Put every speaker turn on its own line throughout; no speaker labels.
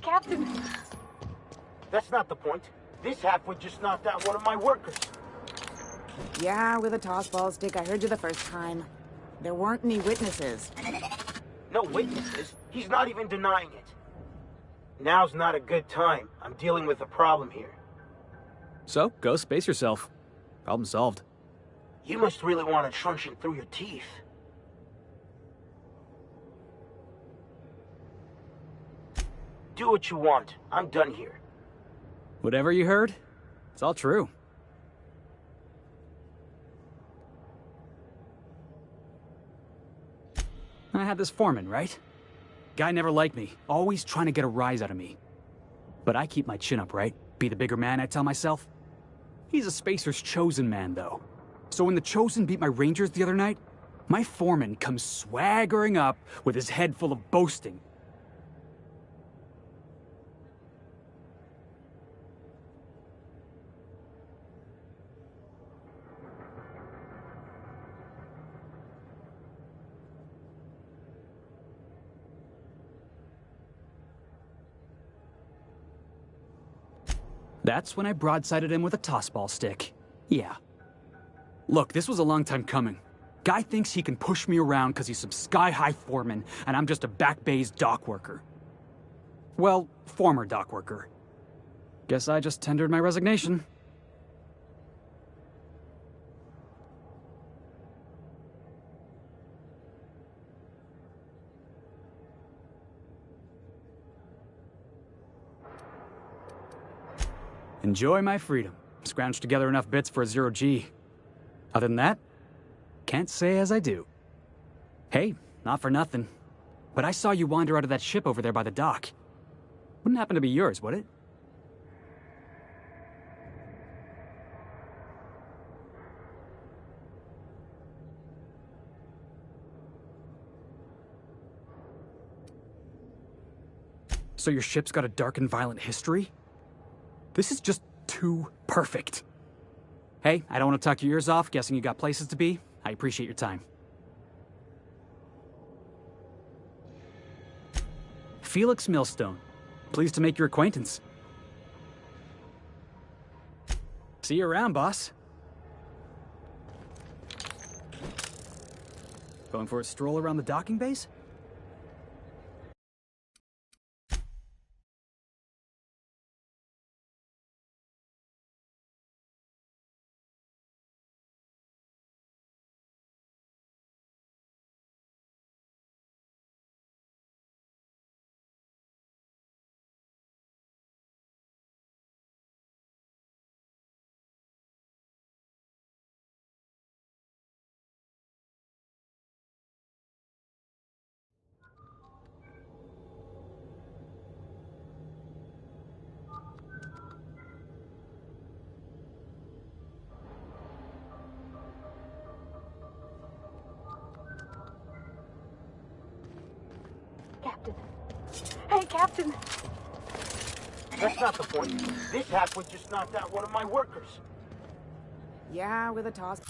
Captain.
That's not the point. This halfwit just knocked out one of my workers.
Yeah, with a tossball stick. I heard you the first time. There weren't any witnesses.
No witnesses? He's not even denying it. Now's not a good time. I'm dealing with a problem here.
So, go space yourself. Problem solved.
You must really want a truncheon through your teeth. Do what you want. I'm done here.
Whatever you heard, it's all true. I had this foreman, right? Guy never liked me, always trying to get a rise out of me. But I keep my chin up, right? Be the bigger man, I tell myself. He's a Spacer's chosen man, though. So when the Chosen beat my Rangers the other night, my foreman comes swaggering up with his head full of boasting. That's when I broadsided him with a tossball stick. Yeah. Look, this was a long time coming. Guy thinks he can push me around because he's some sky-high foreman, and I'm just a back bay's dock worker. Well, former dock worker. Guess I just tendered my resignation. Enjoy my freedom. Scrounged together enough bits for a 0G. Other than that, can't say as I do. Hey, not for nothing, but I saw you wander out of that ship over there by the dock. Wouldn't happen to be yours, would it? So your ship's got a dark and violent history? This is just too perfect. Hey, I don't want to talk your ears off, guessing you got places to be. I appreciate your time. Felix Millstone. Pleased to make your acquaintance. See you around, boss. Going for a stroll around the docking base?
Captain. Hey, Captain.
That's not the point. This halfwit just knocked out one of my workers.
Yeah, with a toss.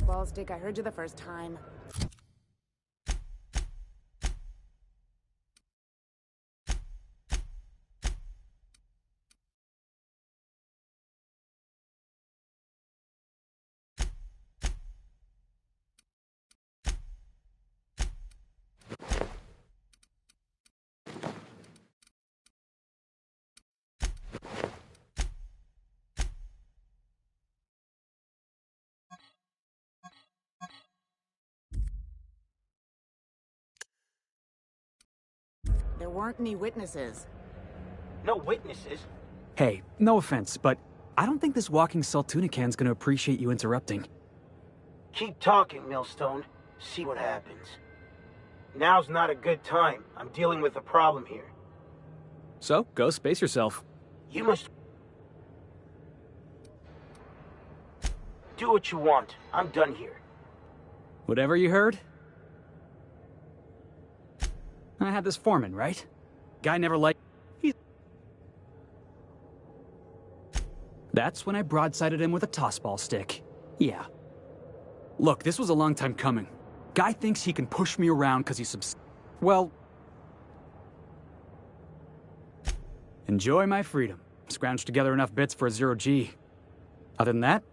Ball stick, I heard you the first time. There weren't any witnesses.
No witnesses?
Hey, no offense, but I don't think this walking Saltunican's gonna appreciate you interrupting.
Keep talking, Millstone. See what happens. Now's not a good time. I'm dealing with a problem here.
So, go space yourself.
You must... Do what you want. I'm done here.
Whatever you heard, I had this foreman, right? Guy never liked... That's when I broadsided him with a tossball stick. Yeah. Look, this was a long time coming. Guy thinks he can push me around because he's well... Enjoy my freedom. Scrounged together enough bits for a 0G. Other than that,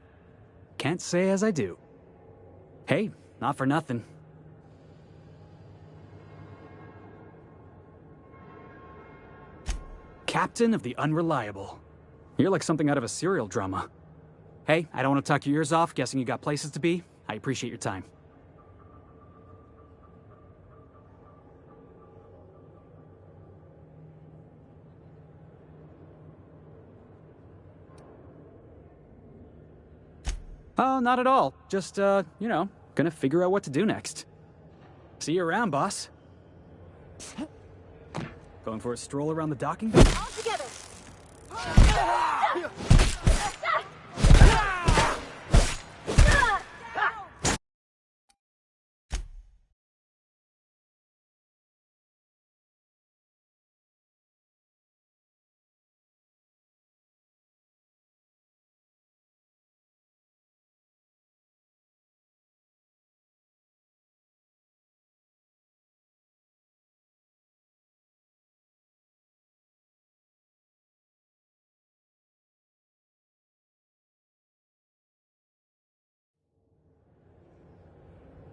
can't say as I do. Hey, not for nothing. Captain of the Unreliable. You're like something out of a serial drama. Hey, I don't want to talk your ears off, guessing you got places to be. I appreciate your time. Oh, not at all. Just, gonna figure out what to do next. See you around, boss. Going for a stroll around the docking?
All together!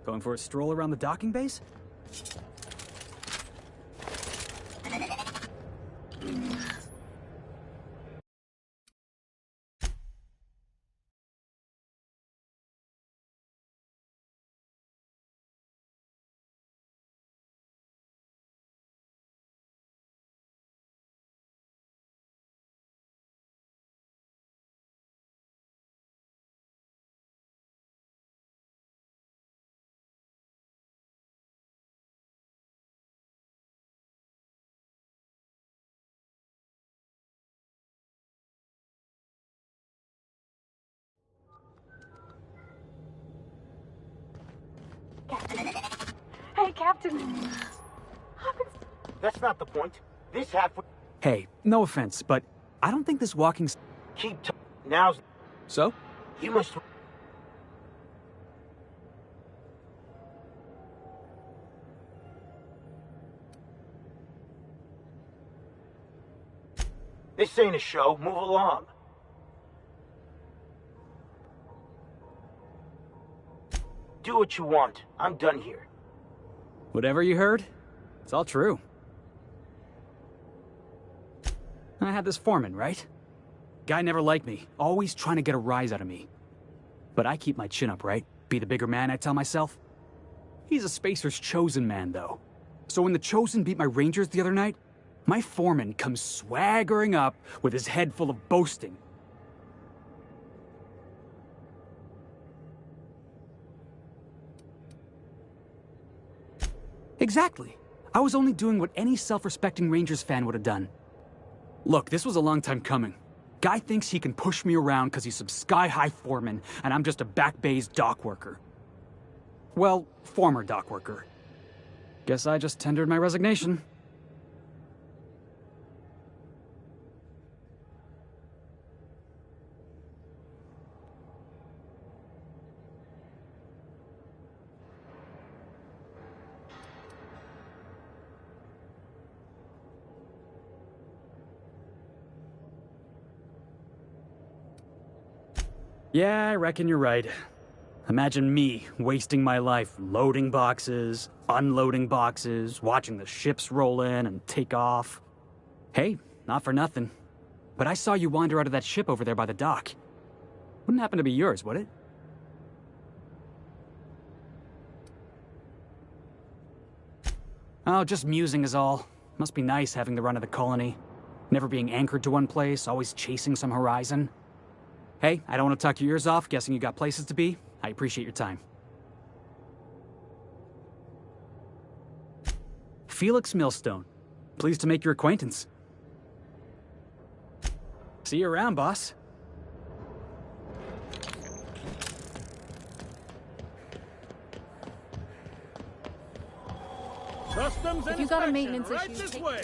Going for a stroll around the docking base?
Hey, Captain.
That's not the point. This halfway...
Hey, no offense, but I don't think this walking...
Keep talking. Now's...
So?
You must... This ain't a show. Move along. Do what you want. I'm done here.
Whatever you heard, it's all true. I had this foreman, right? Guy never liked me, always trying to get a rise out of me. But I keep my chin up, right? Be the bigger man, I tell myself. He's a Spacer's chosen man, though. So when the Chosen beat my Rangers the other night, my foreman comes swaggering up with his head full of boasting. Exactly. I was only doing what any self-respecting Rangers fan would have done. Look, this was a long time coming. Guy thinks he can push me around because he's some sky-high foreman, and I'm just a back bay's dock worker. Well, former dock worker. Guess I just tendered my resignation. Yeah, I reckon you're right. Imagine me wasting my life loading boxes, unloading boxes, watching the ships roll in and take off. Hey, not for nothing. But I saw you wander out of that ship over there by the dock. Wouldn't happen to be yours, would it? Oh, just musing is all. Must be nice having the run of the colony. Never being anchored to one place, always chasing some horizon. Hey, I don't want to talk your ears off, guessing you got places to be. I appreciate your time. Felix Millstone. Pleased to make your acquaintance. See you around, boss.
Trust Customs
If
and
you got a
inspection,
maintenance
right
issue,
this
take
way.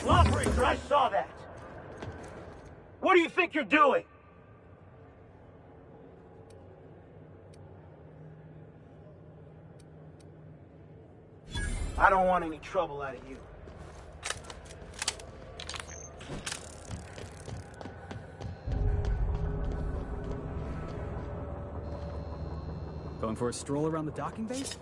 Lawbreaker, I saw that! What do you think you're doing? I don't want any trouble out of you.
Going for a stroll around the docking base?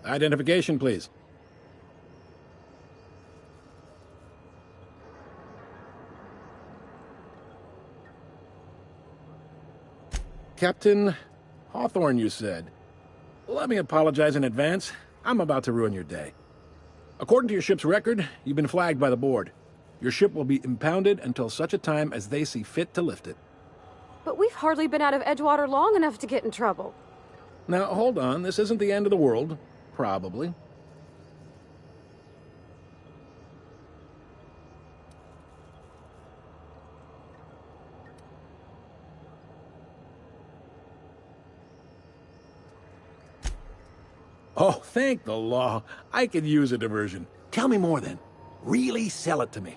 Identification, please. Captain Hawthorne, you said. Let me apologize in advance. I'm about to ruin your day. According to your ship's record, you've been flagged by the board. Your ship will be impounded until such a time as they see fit to lift it.
But we've hardly been out of Edgewater long enough to get in trouble.
Now, hold on. This isn't the end of the world. Probably. Oh, thank the law. I could use a diversion. Tell me more, then. Really sell it to me.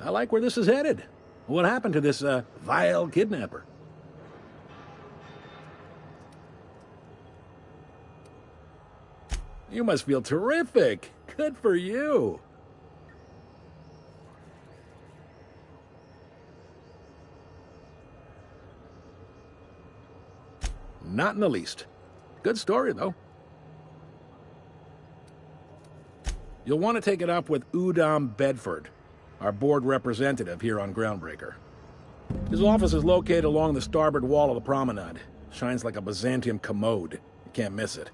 I like where this is headed. What happened to this, vile kidnapper? You must feel terrific. Good for you. Not in the least. Good story, though. You'll want to take it up with Udom Bedford, our board representative here on Groundbreaker. His office is located along the starboard wall of the promenade. Shines like a Byzantium commode. You can't miss it.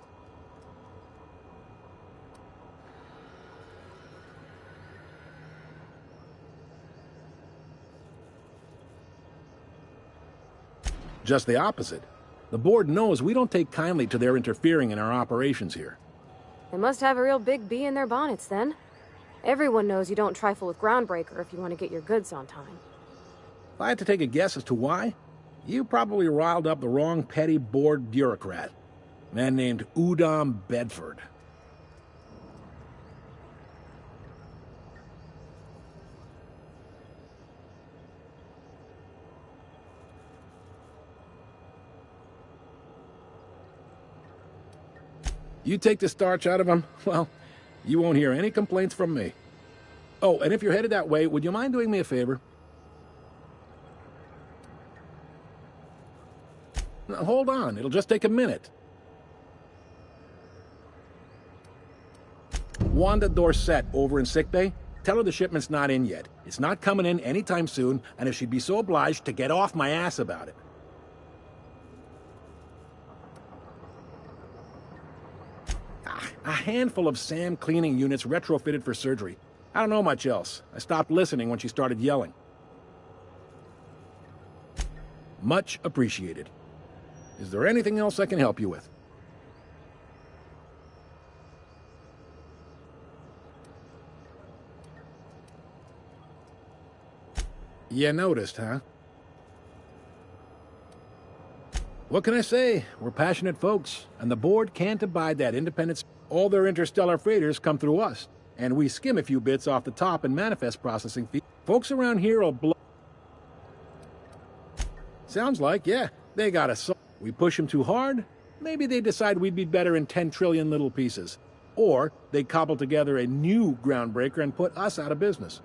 Just the opposite. The board knows we don't take kindly to their interfering in our operations here.
They must have a real big bee in their bonnets, then. Everyone knows you don't trifle with Groundbreaker if you want to get your goods on time.
If I had to take a guess as to why, you probably riled up the wrong petty board bureaucrat. A man named Udom Bedford. You take the starch out of him, well, you won't hear any complaints from me. Oh, and if you're headed that way, would you mind doing me a favor? Now, hold on, it'll just take a minute. Wanda Dorset over in sickbay, tell her the shipment's not in yet. It's not coming in anytime soon, and if she'd be so obliged to get off my ass about it. A handful of SAM cleaning units retrofitted for surgery. I don't know much else. I stopped listening when she started yelling. Much appreciated. Is there anything else I can help you with? You noticed, huh? What can I say? We're passionate folks, and the board can't abide that independence. All their interstellar freighters come through us, and we skim a few bits off the top in manifest processing fees. Folks around here will blow. Sounds like, yeah, they got us. We push them too hard, maybe they decide we'd be better in 10 trillion little pieces. Or they cobble together a new Groundbreaker and put us out of business.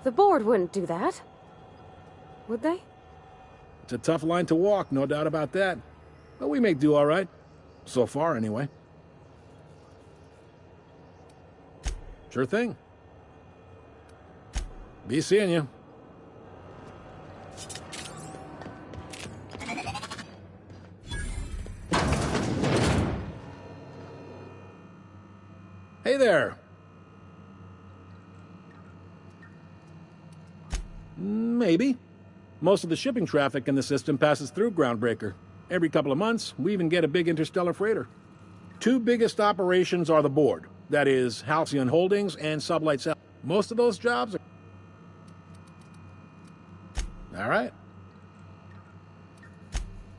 The board wouldn't do that. Would they?
It's a tough line to walk, no doubt about that. But we may do all right. So far, anyway. Sure thing. Be seeing you. Hey there. Maybe. Most of the shipping traffic in the system passes through Groundbreaker. Every couple of months, we even get a big interstellar freighter. Two biggest operations are the board. That is, Halcyon Holdings and Sublight Cell. Most of those jobs are... All right.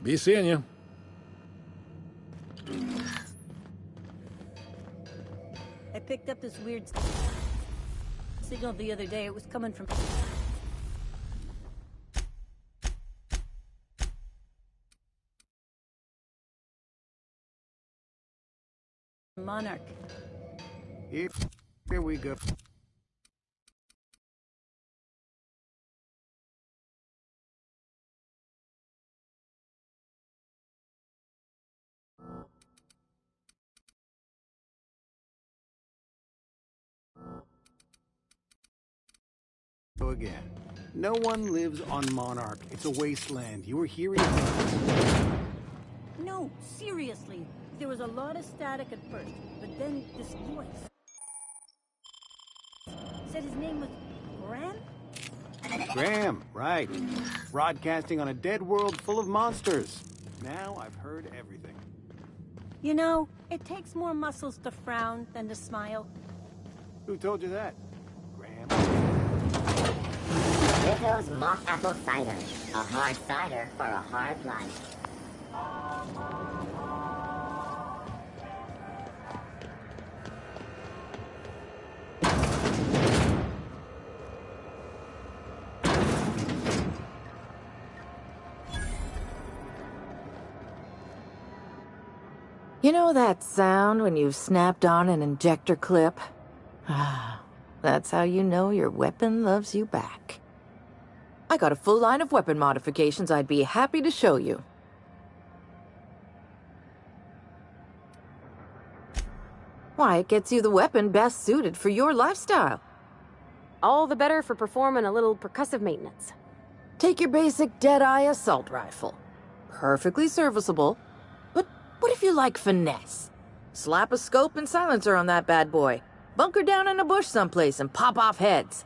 Be seeing you.
I picked up this weird signal the other day. It was coming from... Monarch.
Here we go. Go again. No one lives on Monarch. It's a wasteland. You were hearing things.
No, seriously. There was a lot of static at first, but then this voice said his name was Graham?
Graham, right. Broadcasting on a dead world full of monsters. Now I've heard everything.
You know, it takes more muscles to frown than to smile.
Who told you that? Graham?
Ditto's Mock Apple Cider. A hard cider for a hard life.
You know that sound when you've snapped on an injector clip? Ah, that's how you know your weapon loves you back. I got a full line of weapon modifications I'd be happy to show you. Why, it gets you the weapon best suited for your lifestyle.
All the better for performing a little percussive maintenance.
Take your basic Deadeye assault rifle. Perfectly serviceable. But what if you like finesse? Slap a scope and silencer on that bad boy. Bunker down in a bush someplace and pop off heads.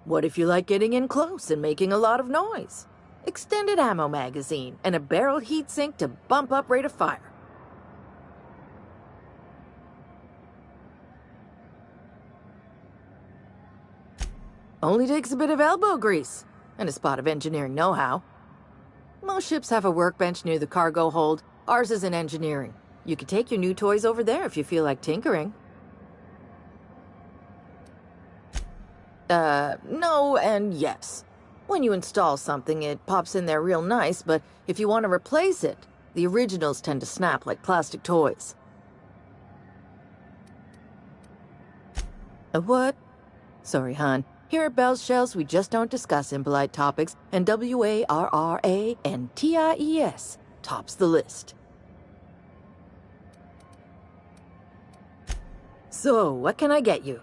What if you like getting in close and making a lot of noise? extended ammo magazine, and a barrel heatsink to bump up rate of fire. Only takes a bit of elbow grease and a spot of engineering know-how. Most ships have a workbench near the cargo hold. Ours is in engineering. You could take your new toys over there if you feel like tinkering. No and yes. When you install something, it pops in there real nice, but if you want to replace it, the originals tend to snap like plastic toys. A what? Sorry, hon. Here at Bell's Shells, we just don't discuss impolite topics, and WARRANTIES tops the list. So, what can I get you?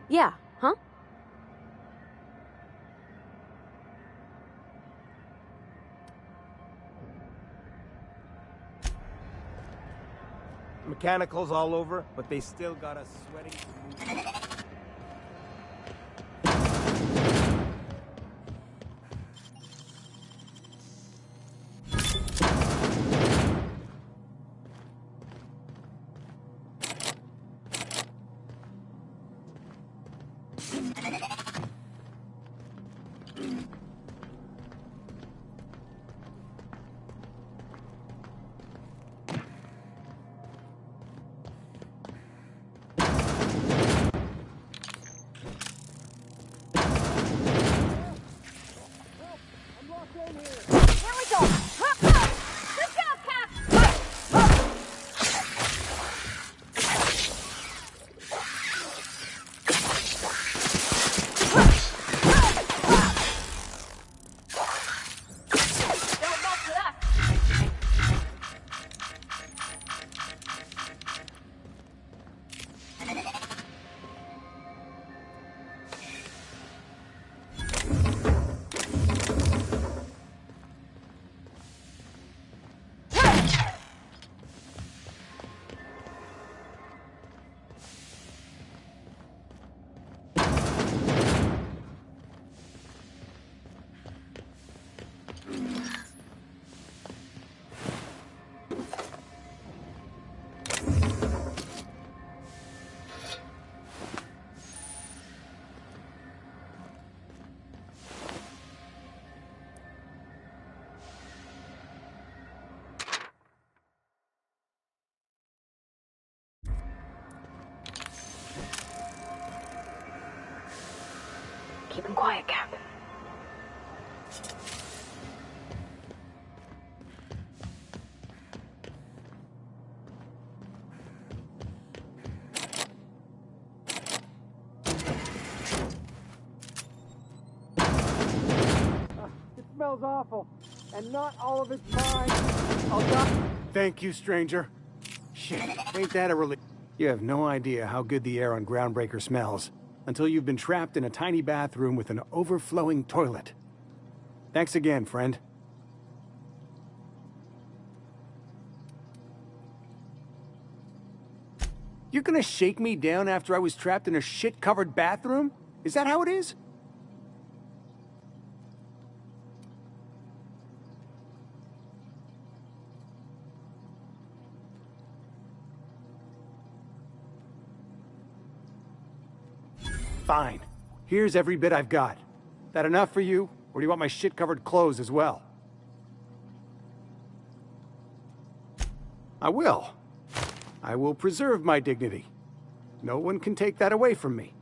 Yeah, huh?
Mechanicals all over, but they still got us sweating smooth.
Keep him quiet, Cap.
It smells awful. and not all of it's mine. I'll die. Thank you, stranger. Shit, ain't that a relief? You have no idea how good the air on Groundbreaker smells until you've been trapped in a tiny bathroom with an overflowing toilet. Thanks again, friend. You're gonna shake me down after I was trapped in a shit-covered bathroom? Is that how it is? Fine. Here's every bit I've got. That enough for you, or do you want my shit-covered clothes as well? I will. I will preserve my dignity. No one can take that away from me.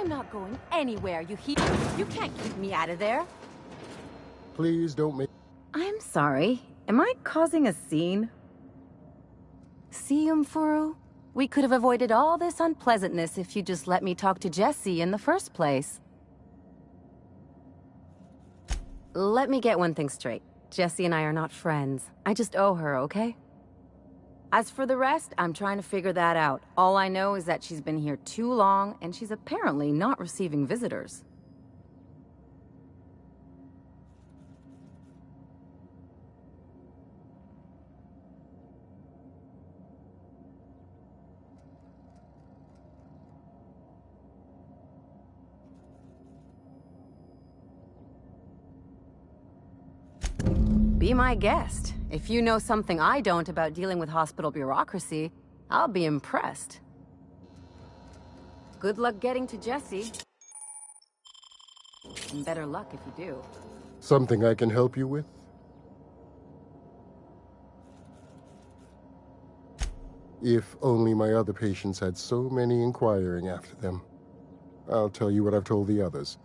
I'm not going anywhere, you hear? You can't keep me out of there.
Please don't make...
I'm sorry. Am I causing a scene? See, Umfuru? We could have avoided all this unpleasantness if you just let me talk to Jessie in the first place. Let me get one thing straight. Jessie and I are not friends. I just owe her, okay? As for the rest, I'm trying to figure that out. All I know is that she's been here too long, and she's apparently not receiving visitors. Be my guest. If you know something I don't about dealing with hospital bureaucracy, I'll be impressed. Good luck getting to Jessie. And better luck if you do.
Something I can help you with? If only my other patients had so many inquiring after them. I'll tell you what I've told the others.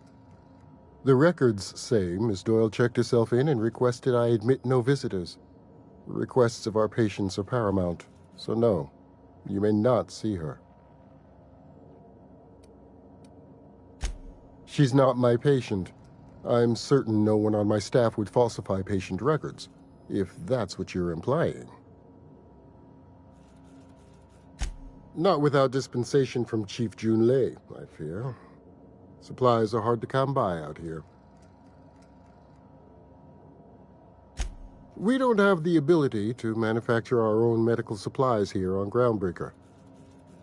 The records say Miss Doyle checked herself in and requested I admit no visitors. The requests of our patients are paramount, so no, you may not see her. She's not my patient. I'm certain no one on my staff would falsify patient records, if that's what you're implying. Not without dispensation from Chief Junlei, I fear. Supplies are hard to come by out here. We don't have the ability to manufacture our own medical supplies here on Groundbreaker.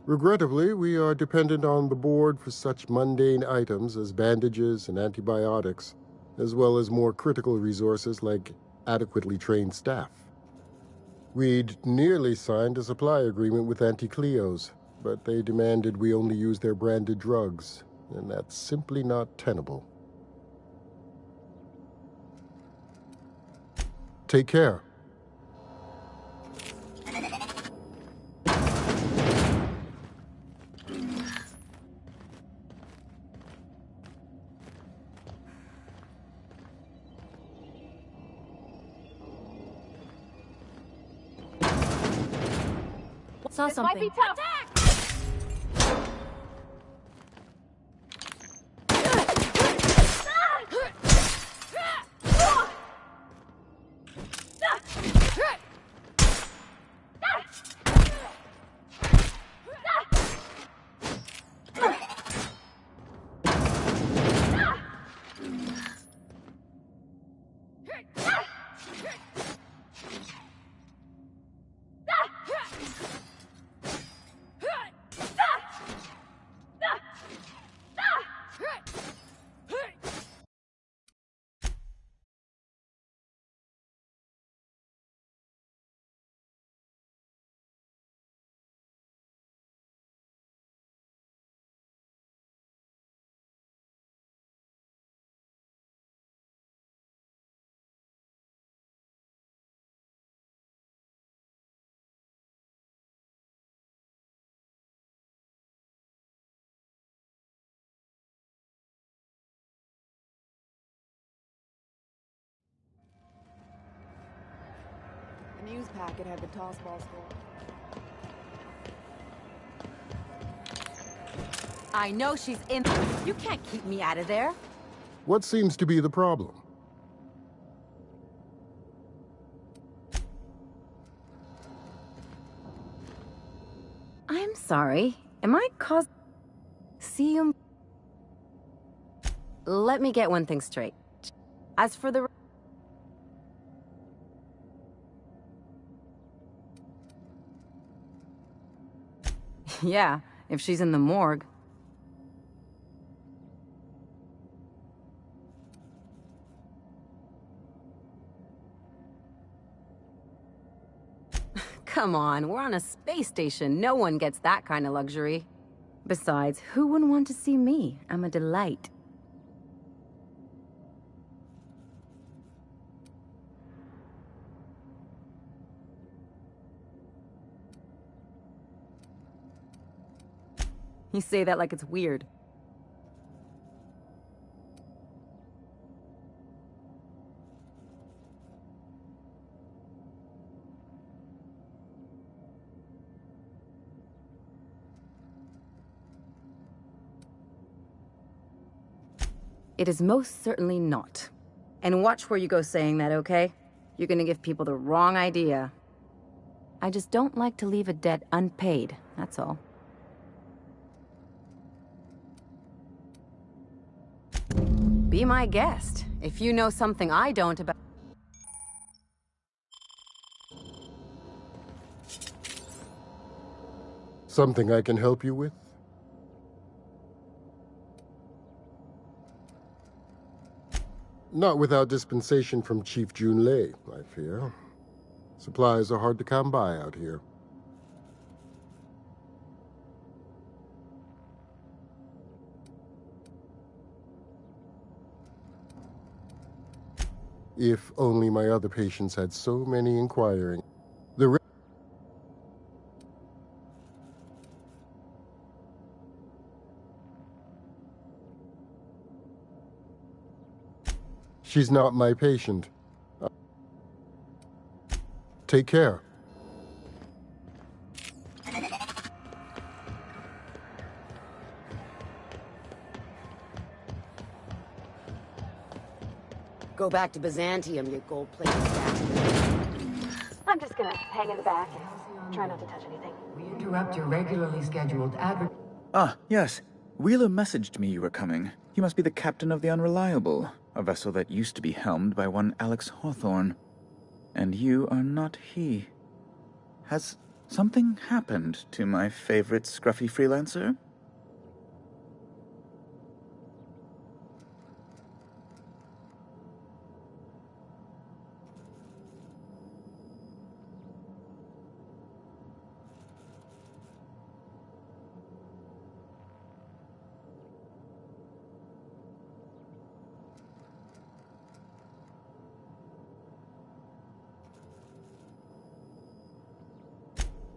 Regrettably, we are dependent on the board for such mundane items as bandages and antibiotics, as well as more critical resources like adequately trained staff. We'd nearly signed a supply agreement with Anti-Cleos, but they demanded we only use their branded drugs, and that's simply not tenable. Take care.
Saw
This
something.
might be tough.
The news packet had the toss ball score.
I know she's in. You can't keep me out of there.
What seems to be the problem?
I'm sorry. Am I See you. Let me get one thing straight. As for the... Yeah, if she's in the morgue. Come on, we're on a space station. No one gets that kind of luxury. Besides, who wouldn't want to see me? I'm a delight. You say that like it's weird. It is most certainly not. And watch where you go saying that, okay? You're gonna give people the wrong idea. I just don't like to leave a debt unpaid, that's all. Be my guest. If you know something I don't about...
Something I can help you with? Not without dispensation from Chief Junlei, I fear. Supplies are hard to come by out here. If only my other patients had so many inquiring. She's not my patient. Take care.
Go back to Byzantium, you gold-plated bastard.
I'm just gonna hang in the back and try not to touch anything.
We interrupt your regularly scheduled
Ah, yes. Wheeler messaged me you were coming. You must be the captain of the Unreliable, a vessel that used to be helmed by one Alex Hawthorne. And you are not he. Has something happened to my favorite scruffy freelancer?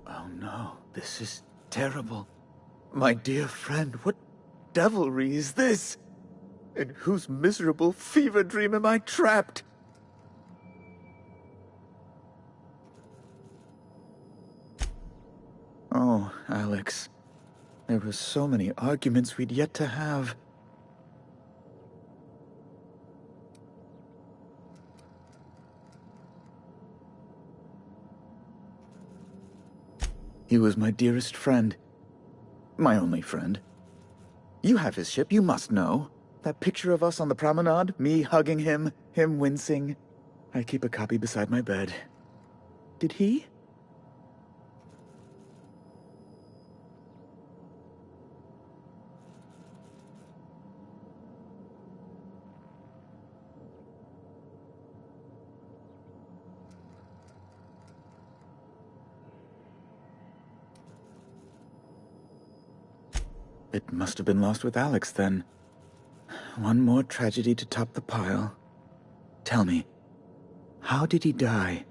Oh no, this is terrible. My dear friend, what devilry is this? In whose miserable fever dream am I trapped? Alex. There were so many arguments we'd yet to have. He was my dearest friend. My only friend. You have his ship, you must know. That picture of us on the promenade, me hugging him, him wincing. I keep a copy beside my bed. Did he? It must have been lost with Alex, then. One more tragedy to top the pile. Tell me, how did he die?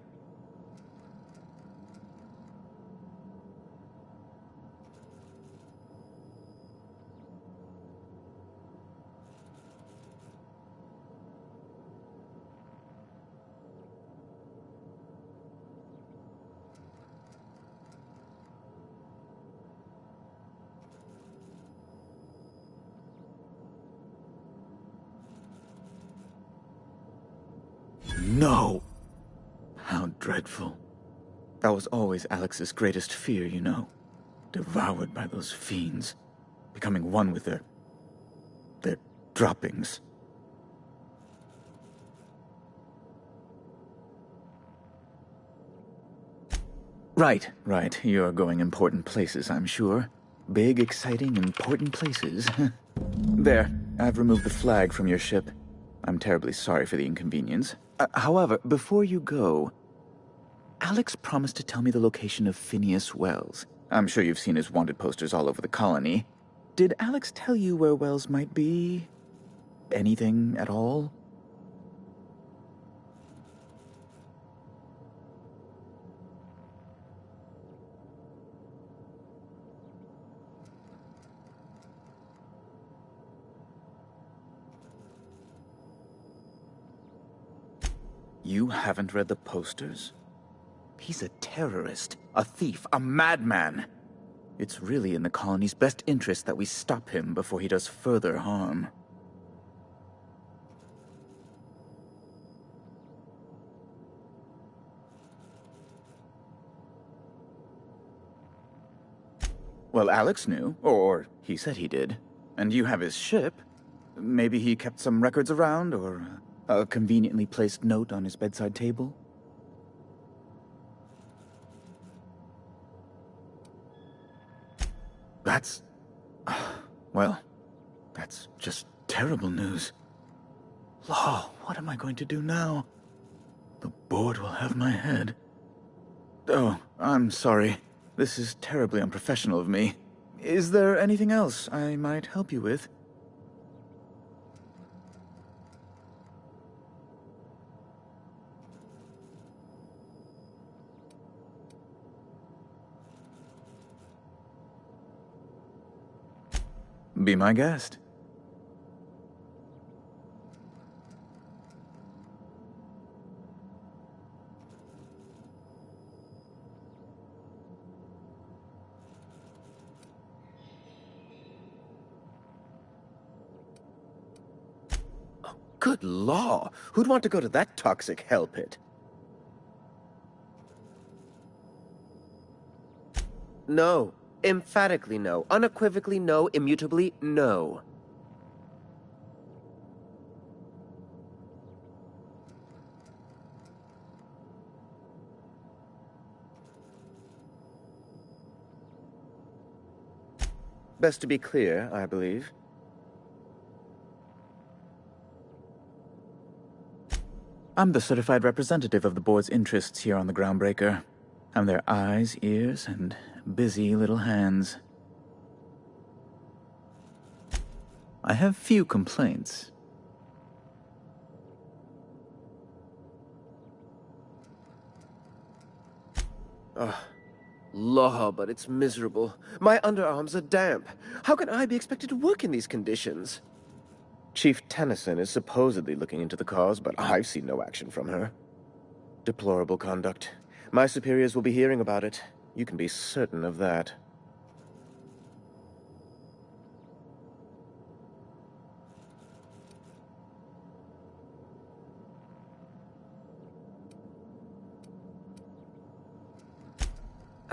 No! How dreadful. That was always Alex's greatest fear, you know. Devoured by those fiends. Becoming one with their droppings. Right. You're going important places, I'm sure. Big, exciting, important places. There, I've removed the flag from your ship. I'm terribly sorry for the inconvenience. However, before you go, Alex promised to tell me the location of Phineas Wells. I'm sure you've seen his wanted posters all over the colony. Did Alex tell you where Wells might be? Anything at all? You haven't read the posters? He's a terrorist, a thief, a madman. It's really in the colony's best interest that we stop him before he does further harm. Well, Alex knew, or he said he did. And you have his ship. Maybe he kept some records around, or a conveniently placed note on his bedside table? That's... well, that's just terrible news. Law, what am I going to do now? The board will have my head. Oh, I'm sorry. This is terribly unprofessional of me. Is there anything else I might help you with? Be my guest. Oh, good law! Who'd want to go to that toxic hell pit?
No. Emphatically no. Unequivocally no. Immutably no. Best to be clear, I believe.
I'm the certified representative of the board's interests here on the Groundbreaker. I'm their eyes, ears, and busy little hands. I have few complaints.
Ugh. Law, but it's miserable. My underarms are damp. How can I be expected to work in these conditions? Chief Tennyson is supposedly looking into the cause, but I've seen no action from her. Deplorable conduct. My superiors will be hearing about it. You can be certain of that.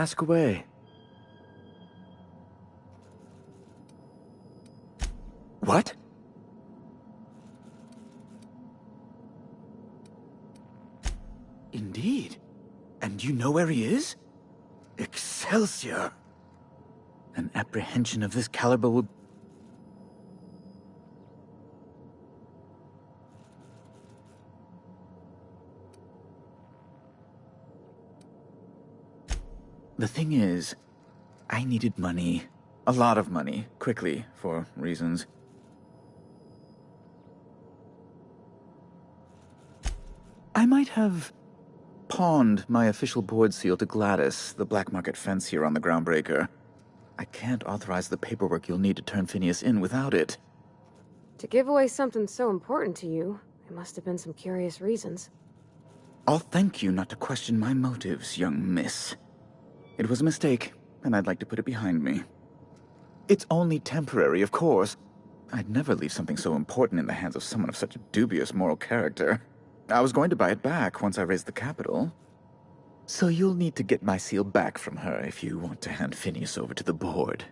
Ask away. What?
Indeed. And you know where he is? Excelsior! An apprehension of this caliber will... The thing is, I needed money. A lot of money, quickly, for reasons. I might have pawned my official board seal to Gladys, the black market fence here on the Groundbreaker. I can't authorize the paperwork you'll need to turn Phineas in without it.
To give away something so important to you, there must have been some curious reasons.
I'll thank you not to question my motives, young miss. It was a mistake, and I'd like to put it behind me. It's only temporary, of course. I'd never leave something so important in the hands of someone of such a dubious moral character. I was going to buy it back once I raised the capital. So you'll need to get my seal back from her if you want to hand Phineas over to the board.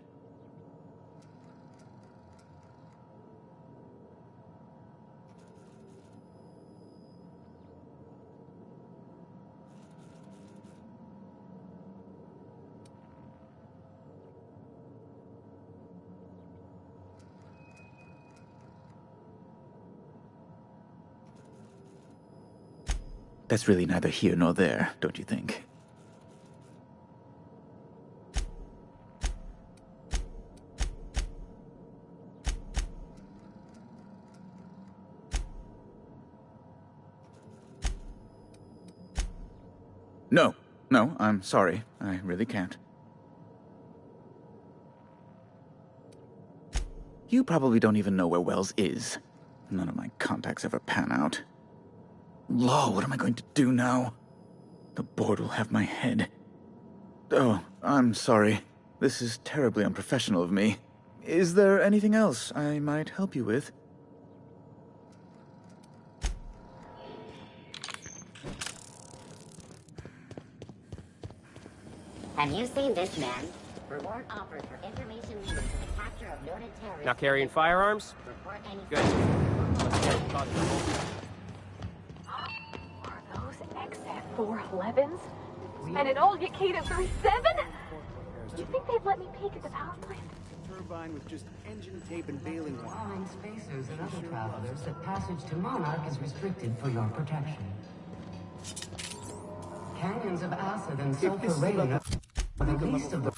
That's really neither here nor there, don't you think? No, I'm sorry. I really can't. You probably don't even know where Wells is. None of my contacts ever pan out. Law, what am I going to do now? The board will have my head. Oh, I'm sorry. This is terribly unprofessional of me. Is there anything else I might help you with?
Have you seen this man? Reward offered for information needed for the capture of noted terrorists.
Now carrying firearms?
Report any...
Good. Let's get it.
Are those XF411s? And an old Yakita 37? Do you think they'd let me peek at the power plant?
Turbine with just engine tape and baling wire.
Warning spacers and other travelers that passage to Monarch is restricted for your protection. Canyons of acid and sulfur rain are the least of the...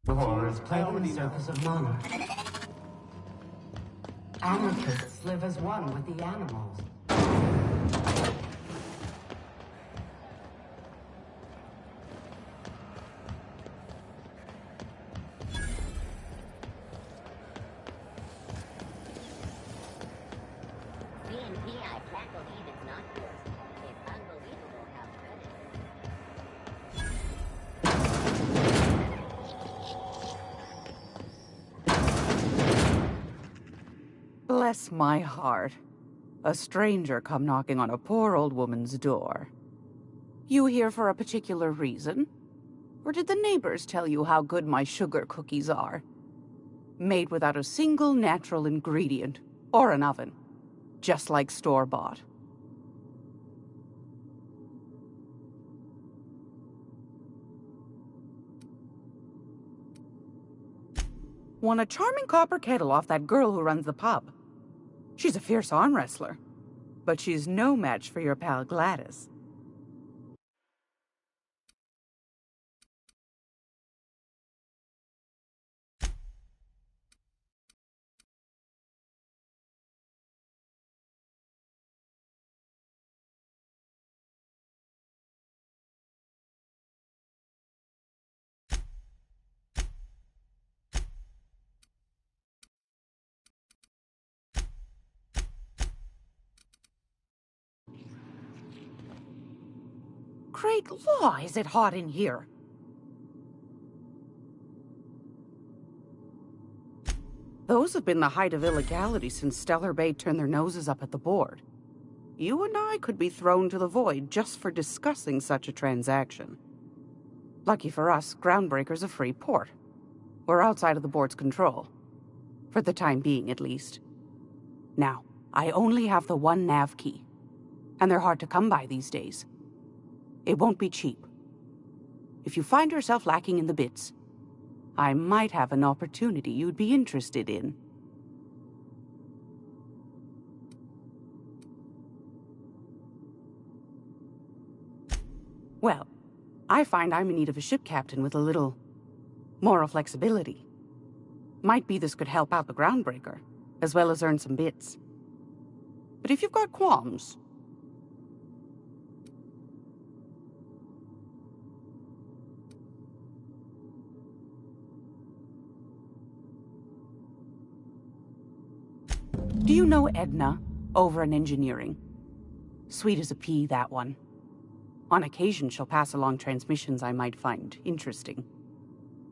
Ore is plaguing the surface of Monarch. Anarchists live as one with the animals.
B&B, I can't believe it's not yours. It's unbelievable how good it is.
Bless my heart. A stranger come knocking on a poor old woman's door. You here for a particular reason? Or did the neighbors tell you how good my sugar cookies are? Made without a single natural ingredient, or an oven. Just like store-bought. Won a charming copper kettle off that girl who runs the pub. She's a fierce arm wrestler, but she's no match for your pal Gladys. Great law, is it hot in here? Those have been the height of illegality since Stellar Bay turned their noses up at the board. You and I could be thrown to the void just for discussing such a transaction. Lucky for us, Groundbreaker's a free port. We're outside of the board's control. For the time being, at least. Now, I only have the one nav key. And they're hard to come by these days. It won't be cheap. If you find yourself lacking in the bits, I might have an opportunity you'd be interested in. Well, I find I'm in need of a ship captain with a little moral flexibility. Might be this could help out the Groundbreaker, as well as earn some bits. But if you've got qualms... Do you know Edna, over in engineering? Sweet as a pea, that one. On occasion, she'll pass along transmissions I might find interesting.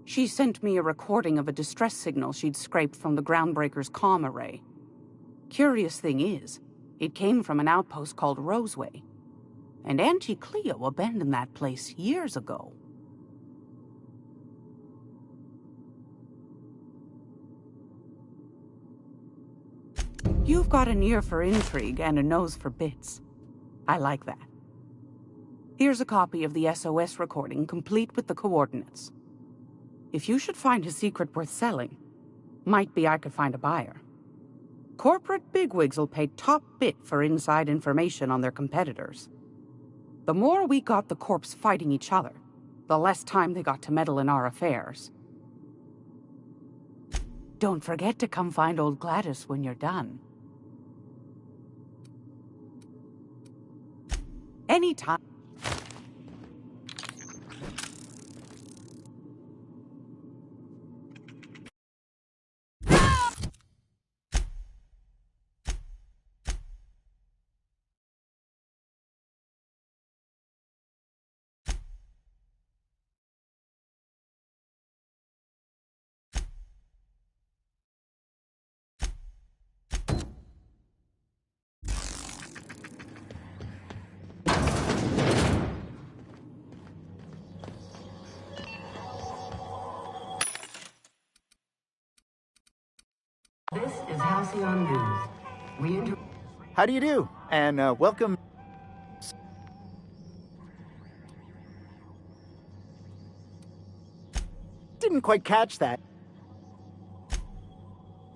She sent me a recording of a distress signal she'd scraped from the Groundbreaker's comm array. Curious thing is, it came from an outpost called Roseway. And Auntie Cleo abandoned that place years ago. You've got an ear for intrigue and a nose for bits. I like that. Here's a copy of the SOS recording, complete with the coordinates. If you should find a secret worth selling, might be I could find a buyer. Corporate bigwigs will pay top bit for inside information on their competitors. The more we got the corps fighting each other, the less time they got to meddle in our affairs. Don't forget to come find old Gladys when you're done. Anytime.
This is Halcyon News.
How do you do? And welcome. Didn't quite catch that.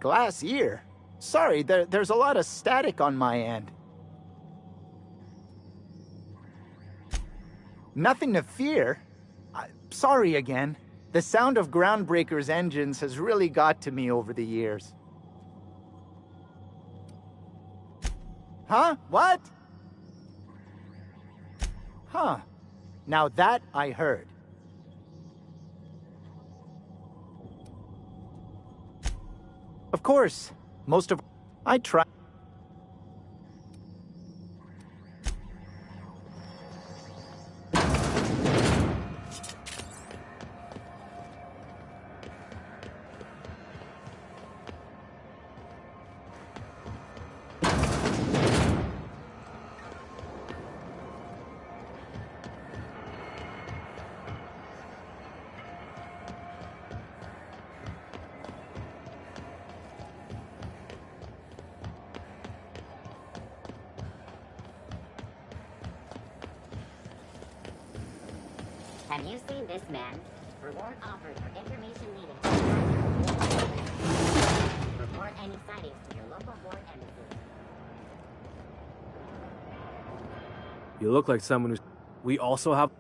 Glass ear? Sorry, there's a lot of static on my end. Nothing to fear. Sorry again. The sound of Groundbreaker's engines has really got to me over the years. Huh? What? Huh. Now that I heard. Of course, most of... I try...
Have you seen this man? Reward offered for information needed. Report any sightings to your local board embassy.
You look like someone who's... We also have...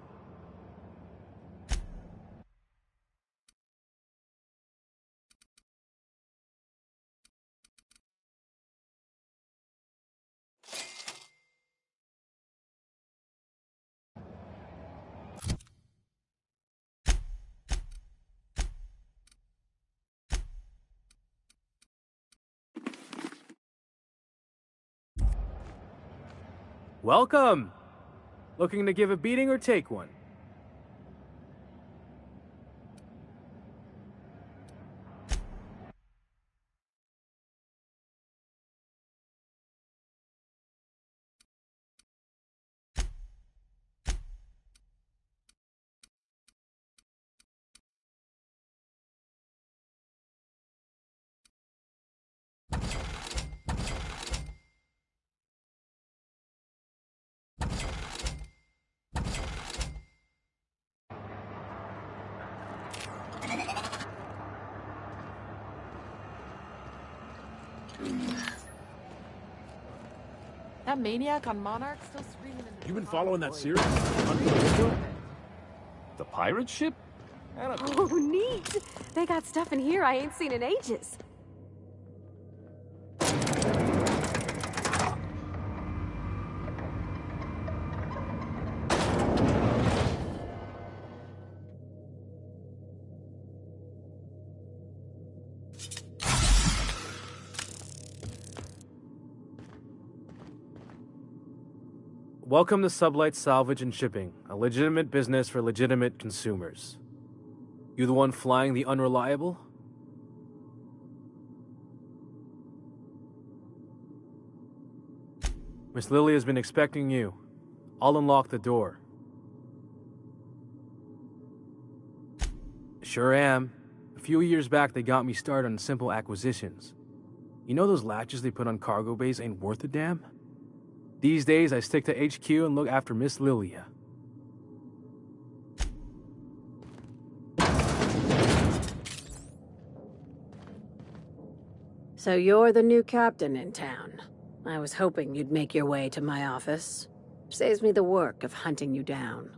Welcome! Looking to give a beating or take one?
That maniac on Monarch still screaming in the
You been following that series? Under the window?
The pirate ship?
Oh, neat! They got stuff in here I ain't seen in ages.
Welcome to Sublight Salvage and Shipping, a legitimate business for legitimate consumers. You the one flying the Unreliable? Miss Lily has been expecting you. I'll unlock the door. Sure am. A few years back, they got me started on simple acquisitions. You know those latches they put on cargo bays ain't worth a damn? These days, I stick to HQ and look after Miss Lilia.
So you're the new captain in town. I was hoping you'd make your way to my office. Saves me the work of hunting you down.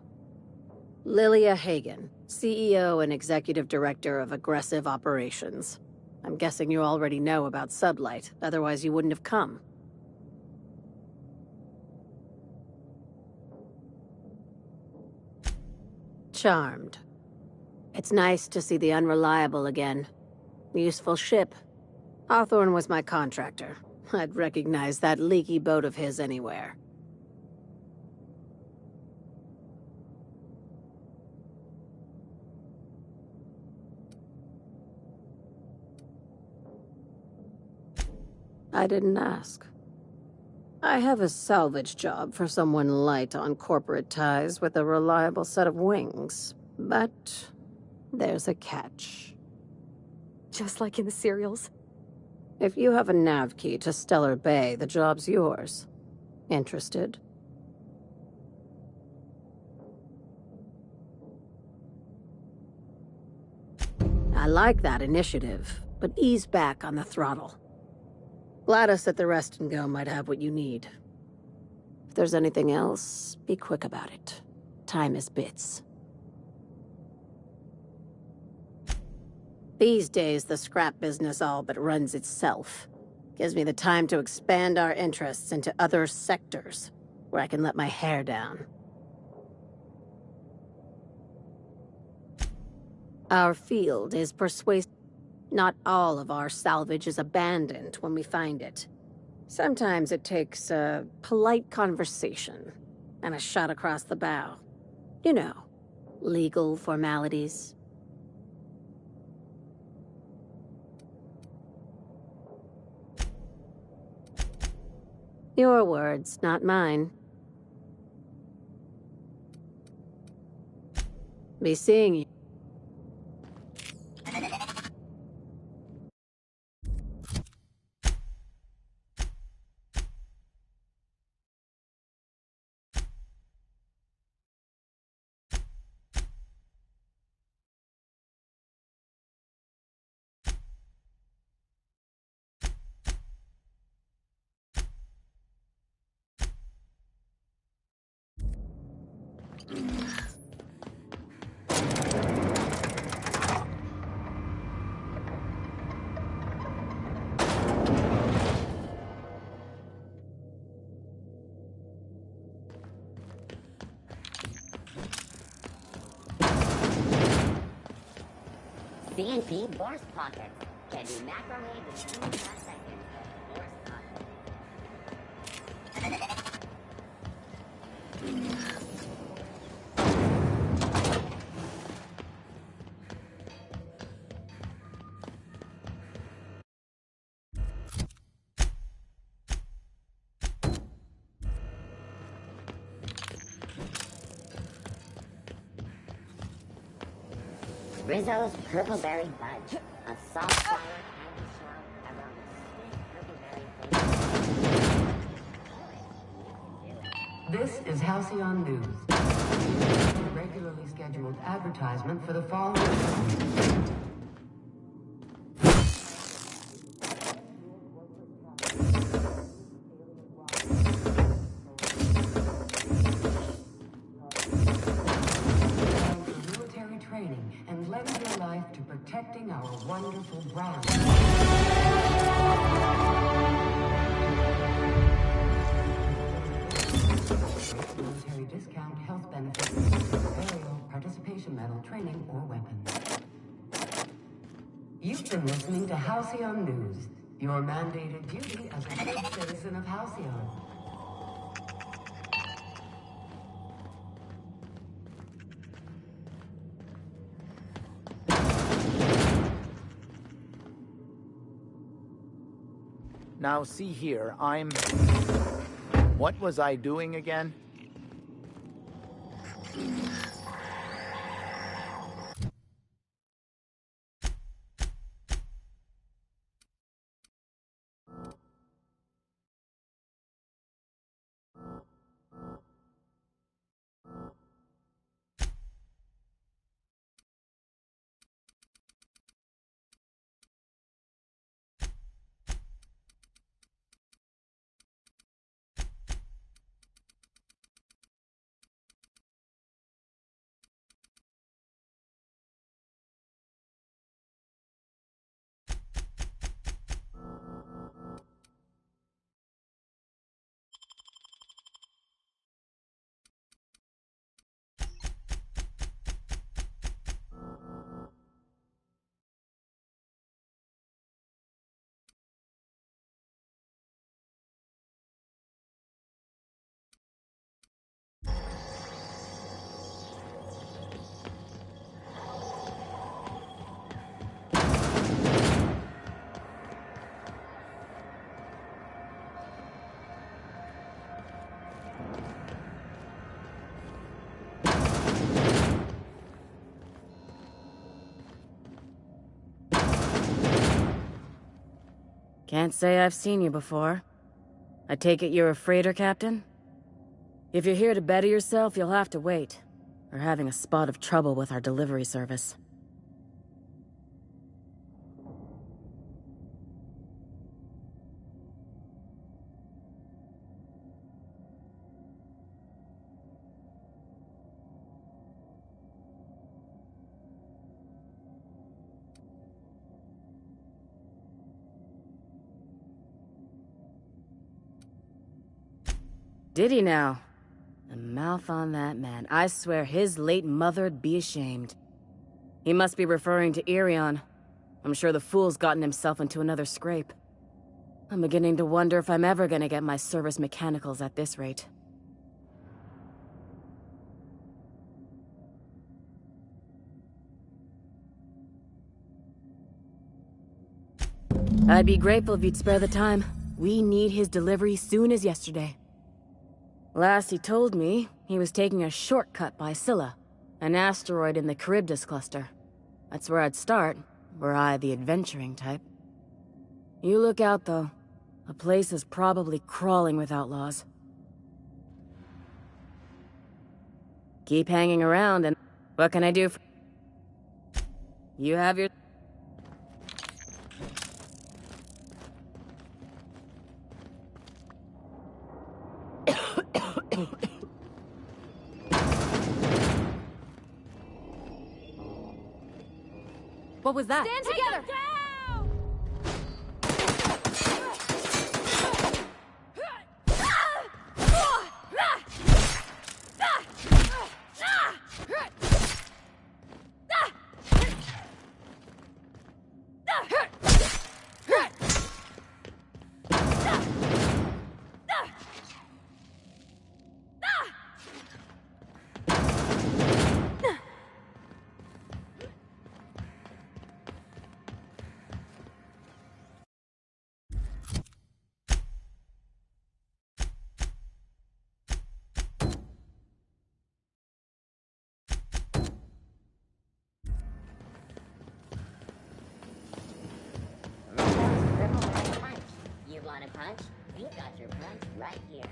Lilia Hagen, CEO and Executive Director of Aggressive Operations. I'm guessing you already know about Sublight, otherwise you wouldn't have come. Charmed. It's nice to see the Unreliable again. Useful ship. Hawthorne was my contractor. I'd recognize that leaky boat of his anywhere. I didn't ask. I have a salvage job for someone light on corporate ties with a reliable set of wings, but there's a catch.
Just like in the serials?
If you have a nav key to Stellar Bay, the job's yours. Interested? I like that initiative, but ease back on the throttle. Gladys at the Rest and Go might have what you need. If there's anything else, be quick about it. Time is bits. These days, the scrap business all but runs itself. Gives me the time to expand our interests into other sectors, where I can let my hair down. Our field is persuasive. Not all of our salvage is abandoned when we find it. Sometimes it takes a polite conversation and a shot across the bow. You know, legal formalities. Your words, not mine. Be seeing you.
CNC Bourse Pockets can be macrometed in 2.5 seconds. Bourse Rizzo's Purpleberry Budge, a soft sour candy swirl around a stiff purpleberry flavor.
This is Halcyon News. A regularly scheduled advertisement for the following. life to protecting our wonderful brand. Military discount, health benefits, burial, participation medal, training, or weapons. You've been listening to Halcyon News, your mandated duty as a good citizen of Halcyon.
Now see here, What was I doing again?
Can't say I've seen you before. I take it you're a freighter captain? If you're here to better yourself, you'll have to wait. We're having a spot of trouble with our delivery service. Did he now? The mouth on that man. I swear his late mother'd be ashamed. He must be referring to Irion. I'm sure the fool's gotten himself into another scrape. I'm beginning to wonder if I'm ever gonna get my service mechanicals at this rate. I'd be grateful if you'd spare the time. We need his delivery soon as yesterday. Last he told me, he was taking a shortcut by Scylla, an asteroid in the Charybdis cluster. That's where I'd start, were I the adventuring type. You look out, though. The place is probably crawling with outlaws. Keep hanging around and... What can I do for... You have your... What was that?
Stand together!
You want a punch? We've got your punch right here.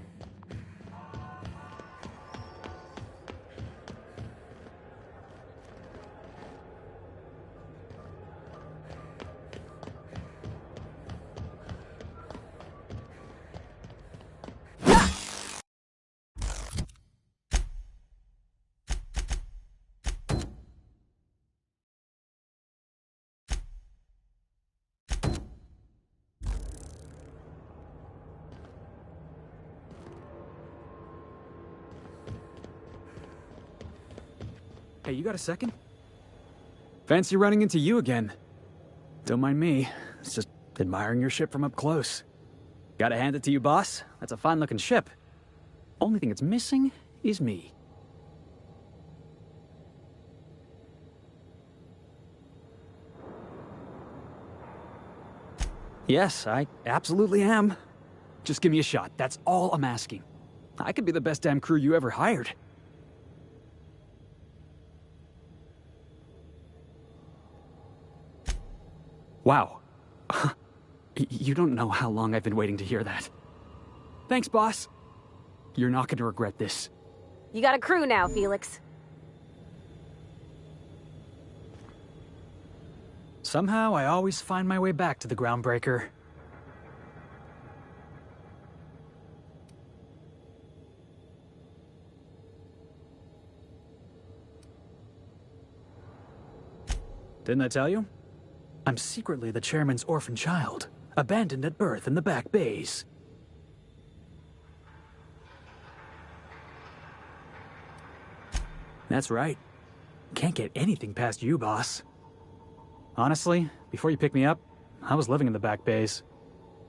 Hey, you got a second? Fancy running into you again. Don't mind me. It's just admiring your ship from up close. Gotta hand it to you, boss. That's a fine-looking ship. Only thing it's missing is me. Yes, I absolutely am. Just give me a shot. That's all I'm asking. I could be the best damn crew you ever hired. Wow. You don't know how long I've been waiting to hear that. Thanks, boss. You're not gonna regret this.
You got a crew now, Felix.
Somehow, I always find my way back to the Groundbreaker. Didn't I tell you? I'm secretly the chairman's orphan child, abandoned at birth in the back bays. That's right. Can't get anything past you, boss. Honestly, before you picked me up, I was living in the back bays.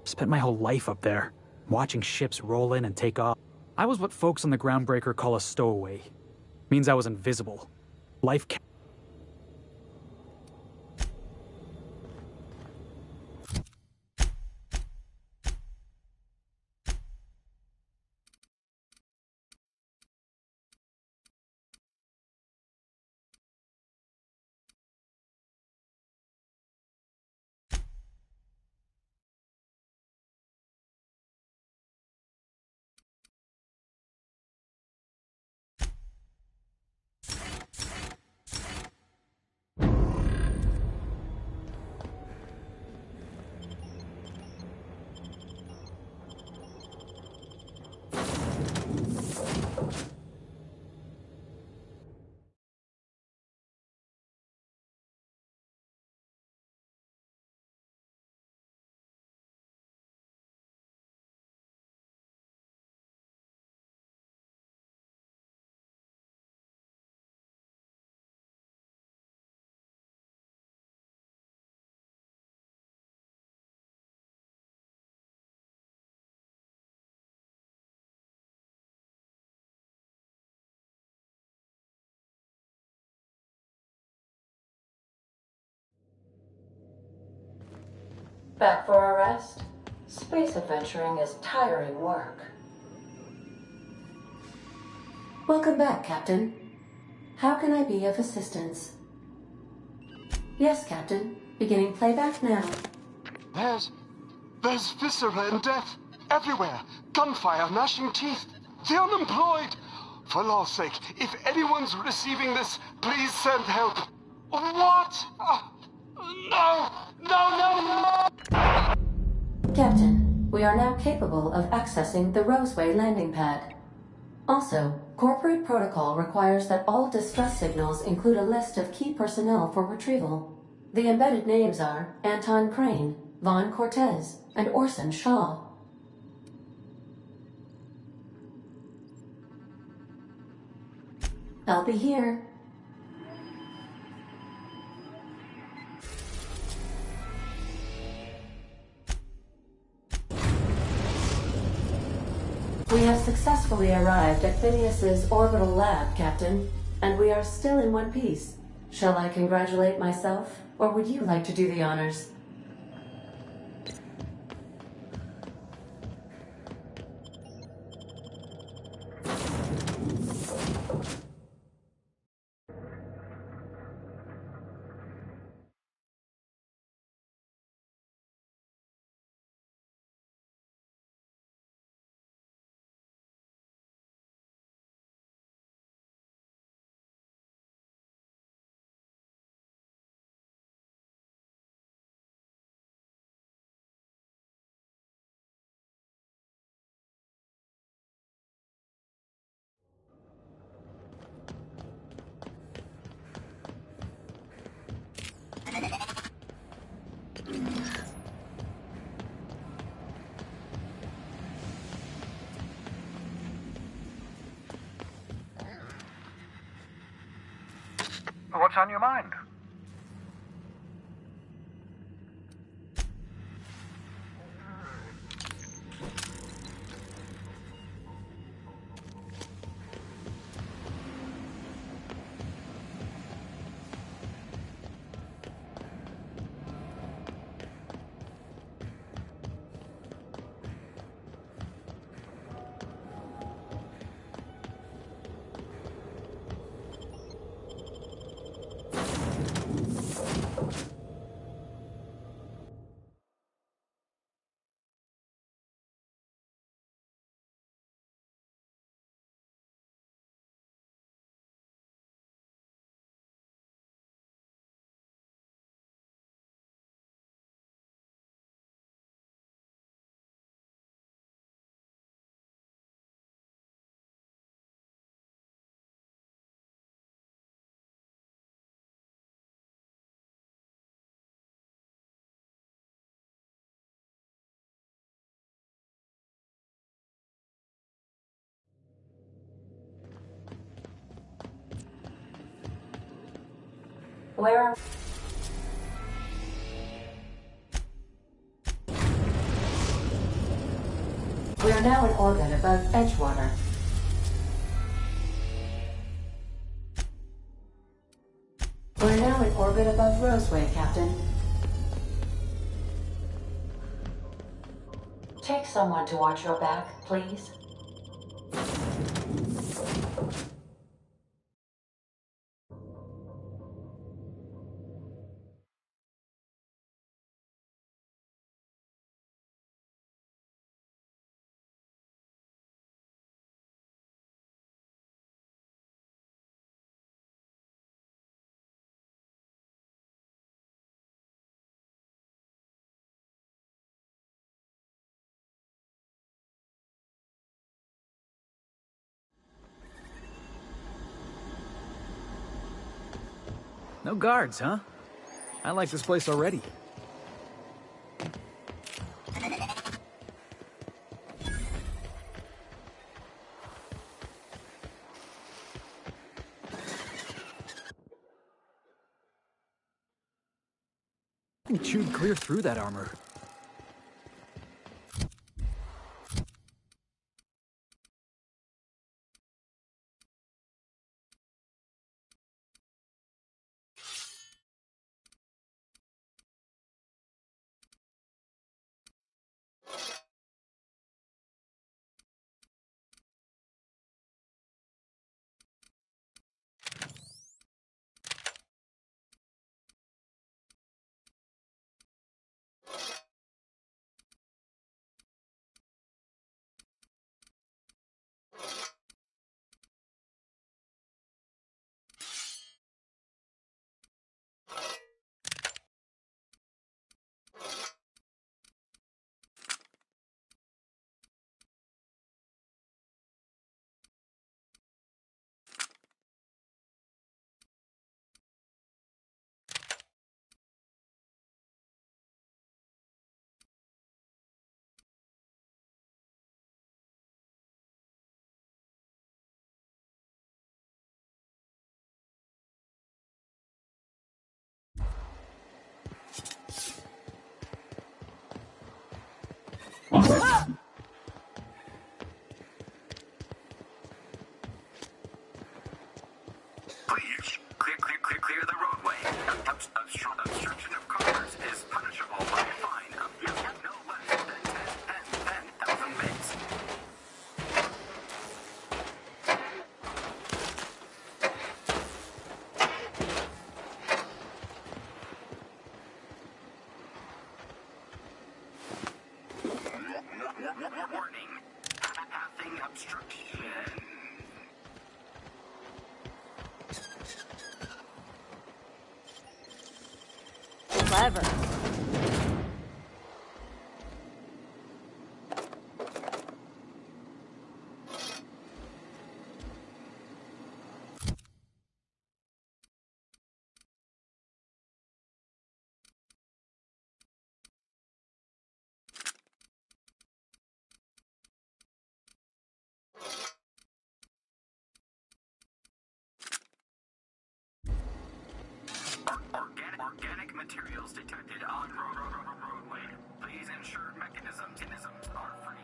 Spent my whole life up there, watching ships roll in and take off. I was what folks on the Groundbreaker call a stowaway. Means I was invisible. Life
Back for a rest? Space adventuring is tiring work. Welcome back, Captain. How can I be of assistance? Yes, Captain. Beginning playback now.
There's viscera and death everywhere. Gunfire, gnashing teeth. The unemployed. For law's sake, if anyone's receiving this, please send help. What? No! No, no, no!
Captain, we are now capable of accessing the Roseway landing pad. Also, corporate protocol requires that all distress signals include a list of key personnel for retrieval. The embedded names are Anton Crane, Vaughn Cortez, and Orson Shaw. I'll be here. We have successfully arrived at Phineas's orbital lab, Captain, and we are still in one piece. Shall I congratulate myself, or would you like to do the honors?
What's on your mind?
Where are... We are now in orbit above Edgewater. We're now in orbit above Roseway, Captain. Take someone to watch your back, please.
No guards, huh? I like this place already. I chewed clear through that armor.
Please, clear the roadway. Obstruction of commerce is punishable by a fine of no less than 10,000 bits. Warning. Passing obstruction.
Clever.
materials detected on roadway. Please ensure mechanisms are free.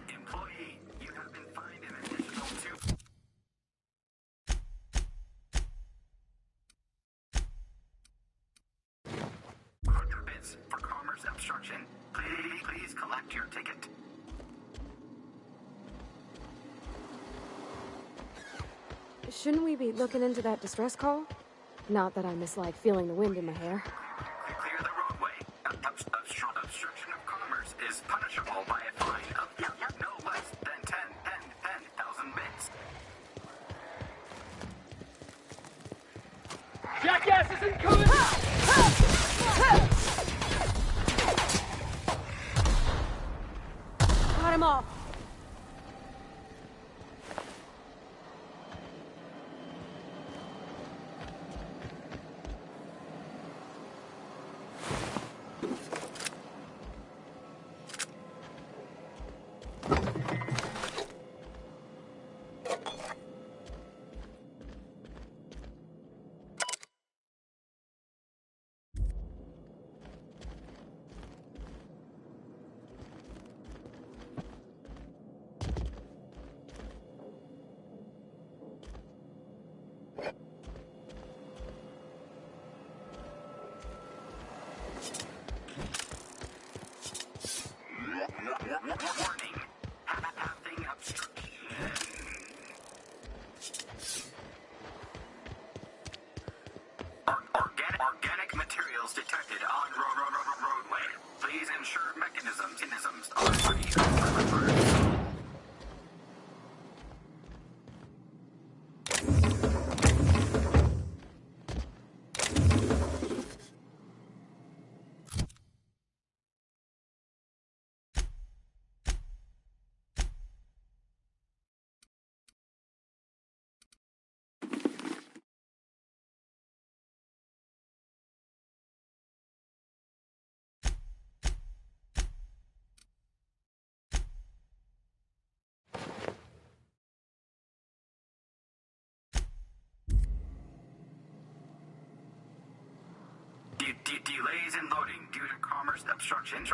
Employee, you have been fined an additional 200 bits for commerce obstruction. Please collect your ticket.
Shouldn't we be looking into that distress call? Not that I mislike feeling the wind in my hair.
Clear the roadway. Obstruction of commerce is punishable by a fine of no less than 10,000 bits.
Jackasses incoming!
Got him off.
Warning. Having obstruction. Organic materials detected on roadway. Please ensure mechanisms are free. Delays in loading due to commerce obstruction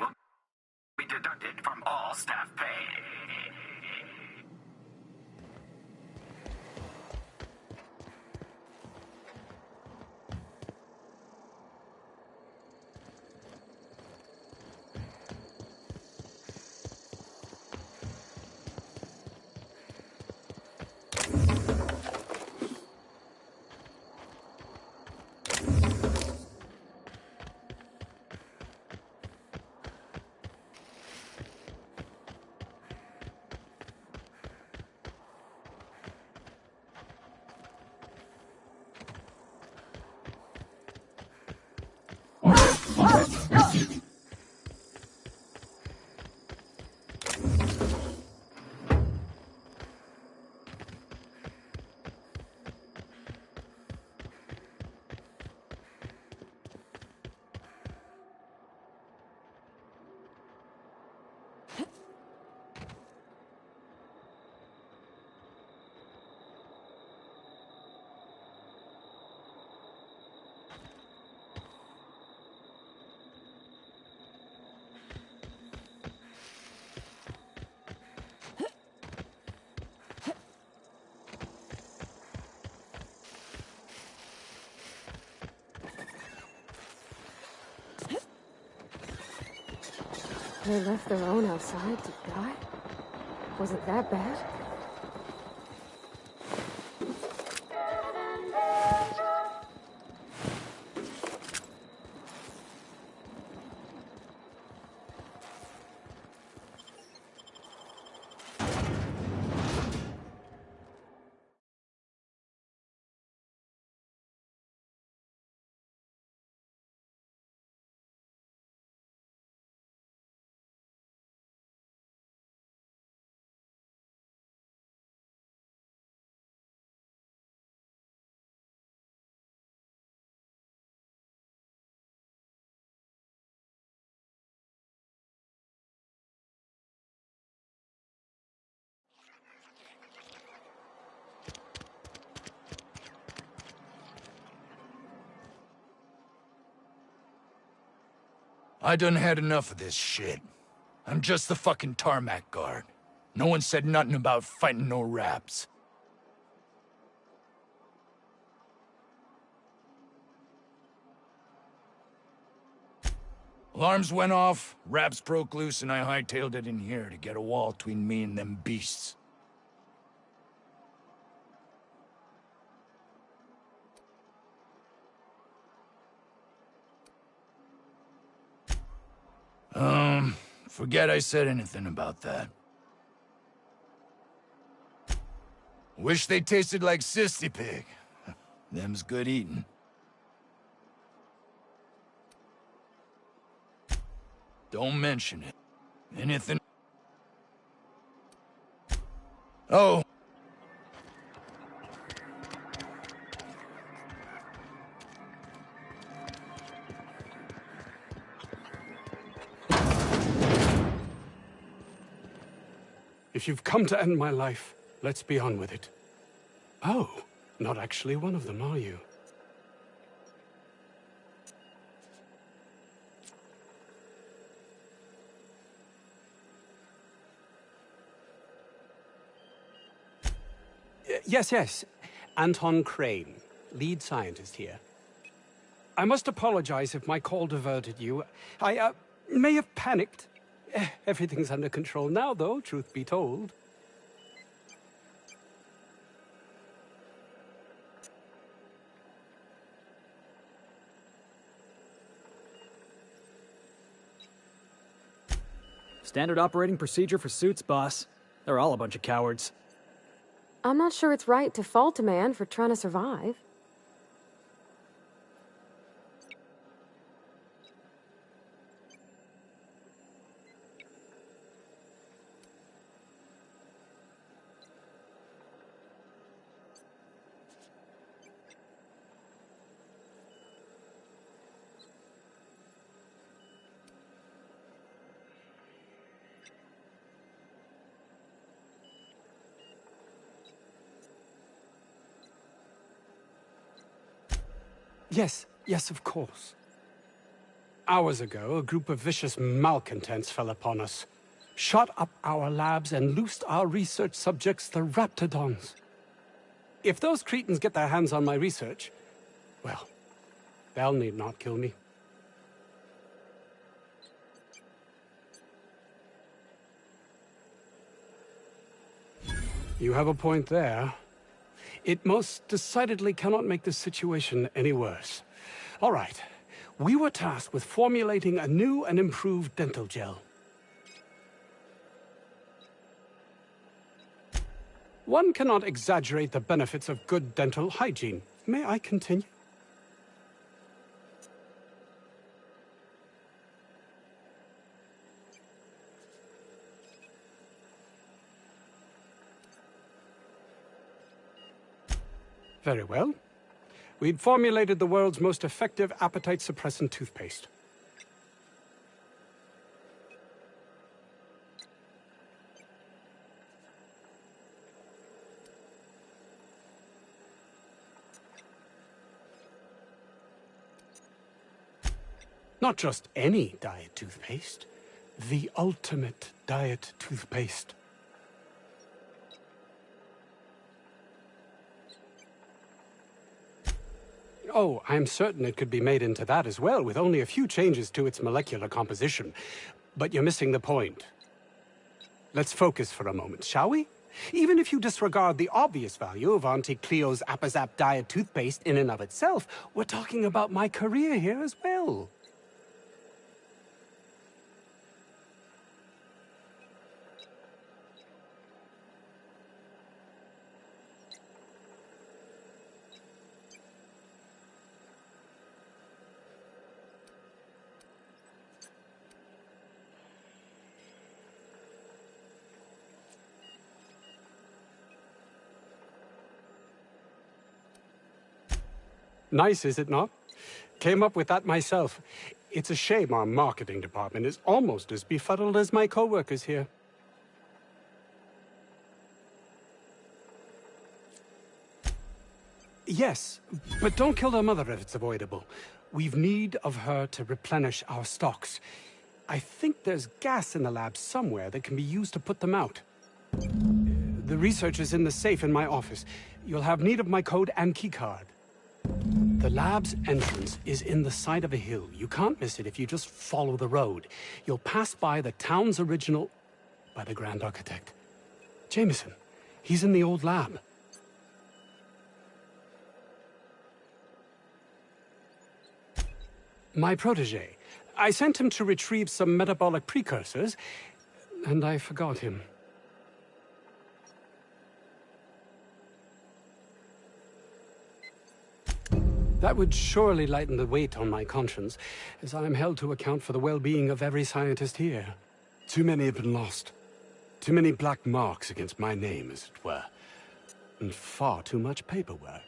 will be deducted from all staff pay.
They left their own outside to die? Was it that bad?
I done had enough of this shit. I'm just the fucking tarmac guard. No one said nothing about fighting no raps. Alarms went off, raps broke loose, and I hightailed it in here to get a wall between me and them beasts. Forget I said anything about that. Wish they tasted like Sissy Pig. Them's good eating. Don't mention it. Anything... Oh!
If you've come to end my life, let's be on with it. Oh, not actually one of them, are you? Yes. Anton Crane, lead scientist here. I must apologize if my call diverted you. I may have panicked. Everything's under control now, though, truth be told.
Standard operating procedure for suits, boss. They're all a bunch of cowards.
I'm not sure it's right to fault a man for trying to survive.
Yes, of course. Hours ago, a group of vicious malcontents fell upon us, shot up our labs and loosed our research subjects, the Raptidons. If those cretins get their hands on my research, well, they'll need not kill me. You have a point there. It most decidedly cannot make the situation any worse. All right. We were tasked with formulating a new and improved dental gel. One cannot exaggerate the benefits of good dental hygiene. May I continue? Very well. We'd formulated the world's most effective appetite-suppressant toothpaste. Not just any diet toothpaste, the ultimate diet toothpaste. Oh, I'm certain it could be made into that as well, with only a few changes to its molecular composition. But you're missing the point. Let's focus for a moment, shall we? Even if you disregard the obvious value of Auntie Cleo's Appazap diet toothpaste in and of itself, we're talking about my career here as well. Nice, is it not? Came up with that myself. It's a shame our marketing department is almost as befuddled as my co-workers here. Yes, but don't kill their mother if it's avoidable. We've need of her to replenish our stocks. I think there's gas in the lab somewhere that can be used to put them out. The research is in the safe in my office. You'll have need of my code and keycard. The lab's entrance is in the side of a hill. You can't miss it if you just follow the road. You'll pass by the town's original... by the Grand Architect. Jameson. He's in the old lab. My protege. I sent him to retrieve some metabolic precursors, and I forgot him. That would surely lighten the weight on my conscience, as I am held to account for the well-being of every scientist here. Too many have been lost. Too many black marks against my name, as it were. And far too much paperwork.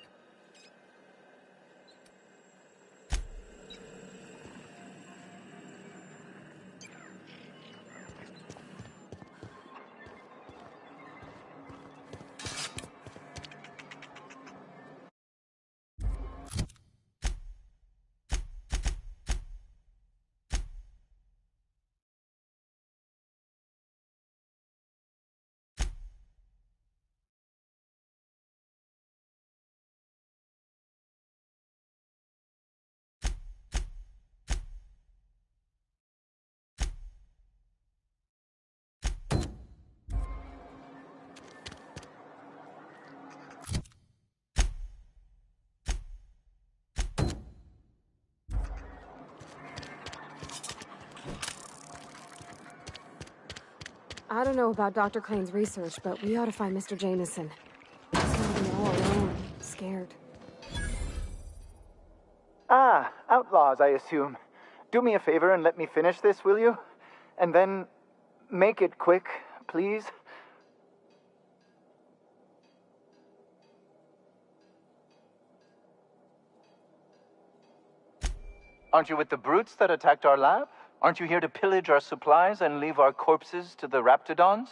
I don't know about Dr. Crane's research, but we ought to find Mr. Jameson. He's gotta be all alone, scared.
Ah, outlaws, I assume. Do me a favor and let me finish this, will you? And then make it quick, please.
Aren't you with the brutes that attacked our lab? Aren't you here to pillage our supplies and leave our corpses to the Raptidons?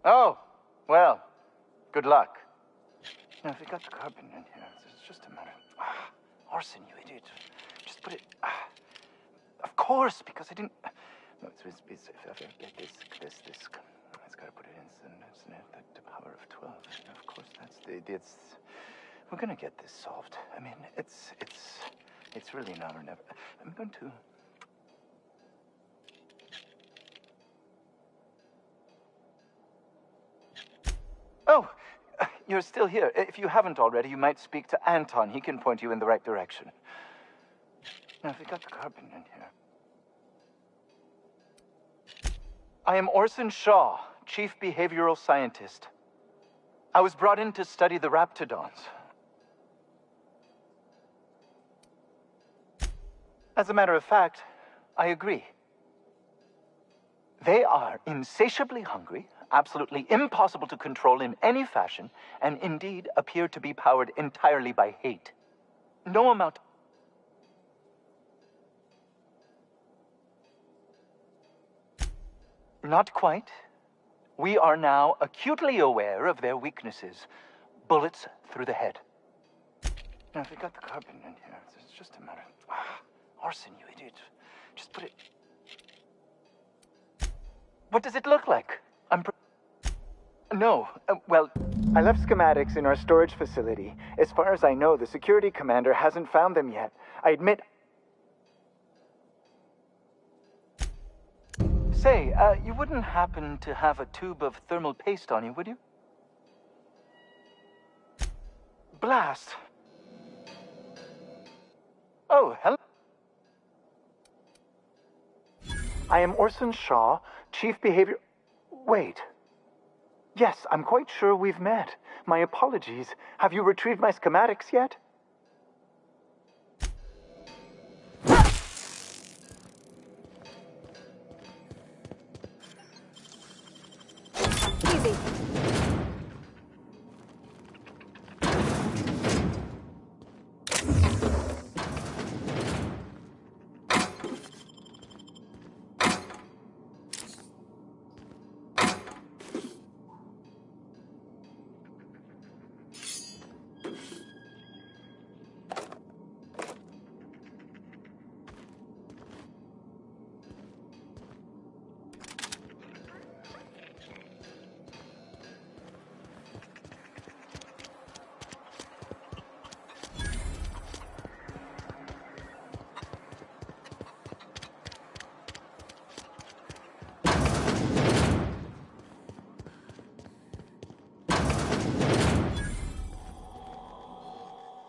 Oh, well, good luck. Now, if we got the carbon in here, it's just a matter. Orson, you idiot. Just put it. Of course, because I didn't. No, if I get this. It's got to put it in the power of 12. Of course, that's it's. We're gonna get this solved. I mean, it's really now or never. I'm going to. Oh. You're still here. If you haven't already, you might speak to Anton. He can point you in the right direction. Now, if we got the carbon in here. I am Orson Shaw, Chief Behavioral Scientist. I was brought in to study the Raptidons. As a matter of fact, I agree. They are insatiably hungry, absolutely impossible to control in any fashion, and indeed appear to be powered entirely by hate. No amount... Not quite. We are now acutely aware of their weaknesses. Bullets through the head. Now, if we got the carbon in here, it's just a matter... Orson, you idiot. Just put it... What does it look like? No, well...
I left schematics in our storage facility. As far as I know, the security commander hasn't found them yet. I admit...
Say, you wouldn't happen to have a tube of thermal paste on you, would you? Blast. Oh, hello.
I am Orson Shaw, Chief Behavior... Wait. Yes, I'm quite sure we've met. My apologies. Have you retrieved my schematics yet?
Easy.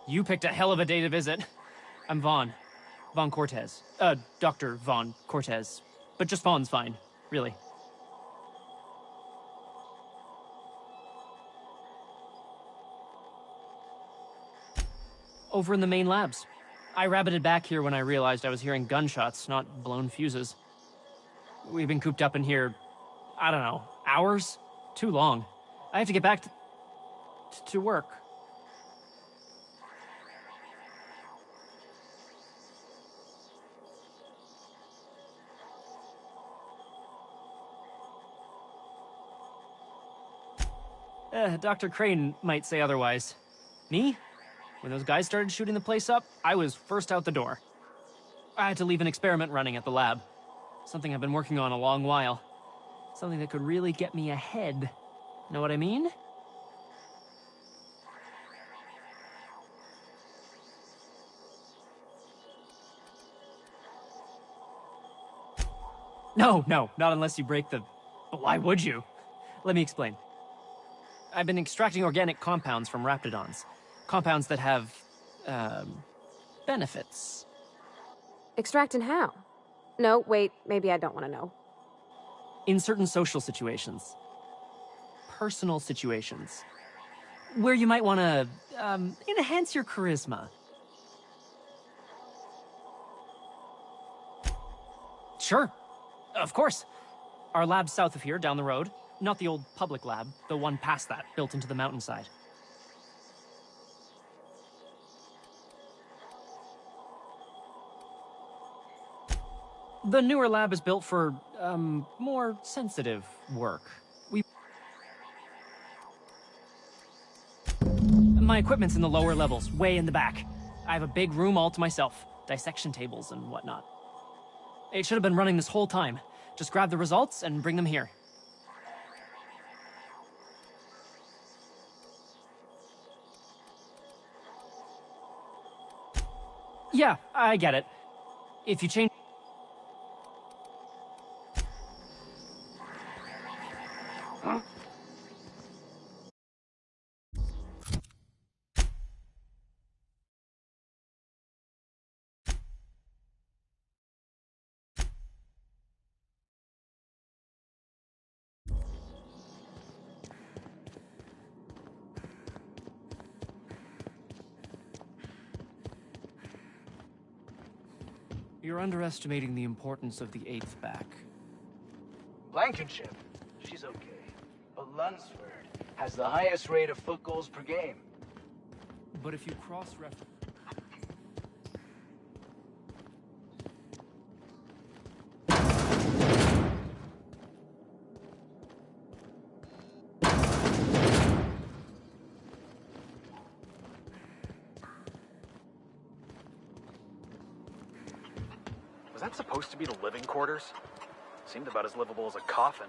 You picked a hell of a day to visit. I'm Vaughn. Vaughn Cortez. Dr. Vaughn Cortez. But just Vaughn's fine, really. Over in the main labs. I rabbited back here when I realized I was hearing gunshots, not blown fuses. We've been cooped up in here, I don't know, hours? Too long. I have to get back to work. Dr. Crane might say otherwise. Me? When those guys started shooting the place up, I was first out the door. I had to leave an experiment running at the lab. Something I've been working on a long while. Something that could really get me ahead. Know what I mean? No, not unless you break the... But why would you? Let me explain. I've been extracting organic compounds from raptidons. Compounds that have, benefits.
Extracting how? No, wait, maybe I don't want to know.
In certain social situations. Personal situations. Where you might want to, enhance your charisma. Sure. Of course. Our lab's south of here, down the road. Not the old public lab, the one past that, built into the mountainside. The newer lab is built for, more sensitive work. My equipment's in the lower levels, way in the back. I have a big room all to myself, dissection tables and whatnot. It should have been running this whole time. Just grab the results and bring them here. Yeah, I get it. If you change... Huh? You're underestimating the importance of the 8th back.
Blankenship, she's okay. But Lunsford has the highest rate of foot goals per game.
But if you cross-reference...
Was that supposed to be the living quarters? Seemed about as livable as a coffin.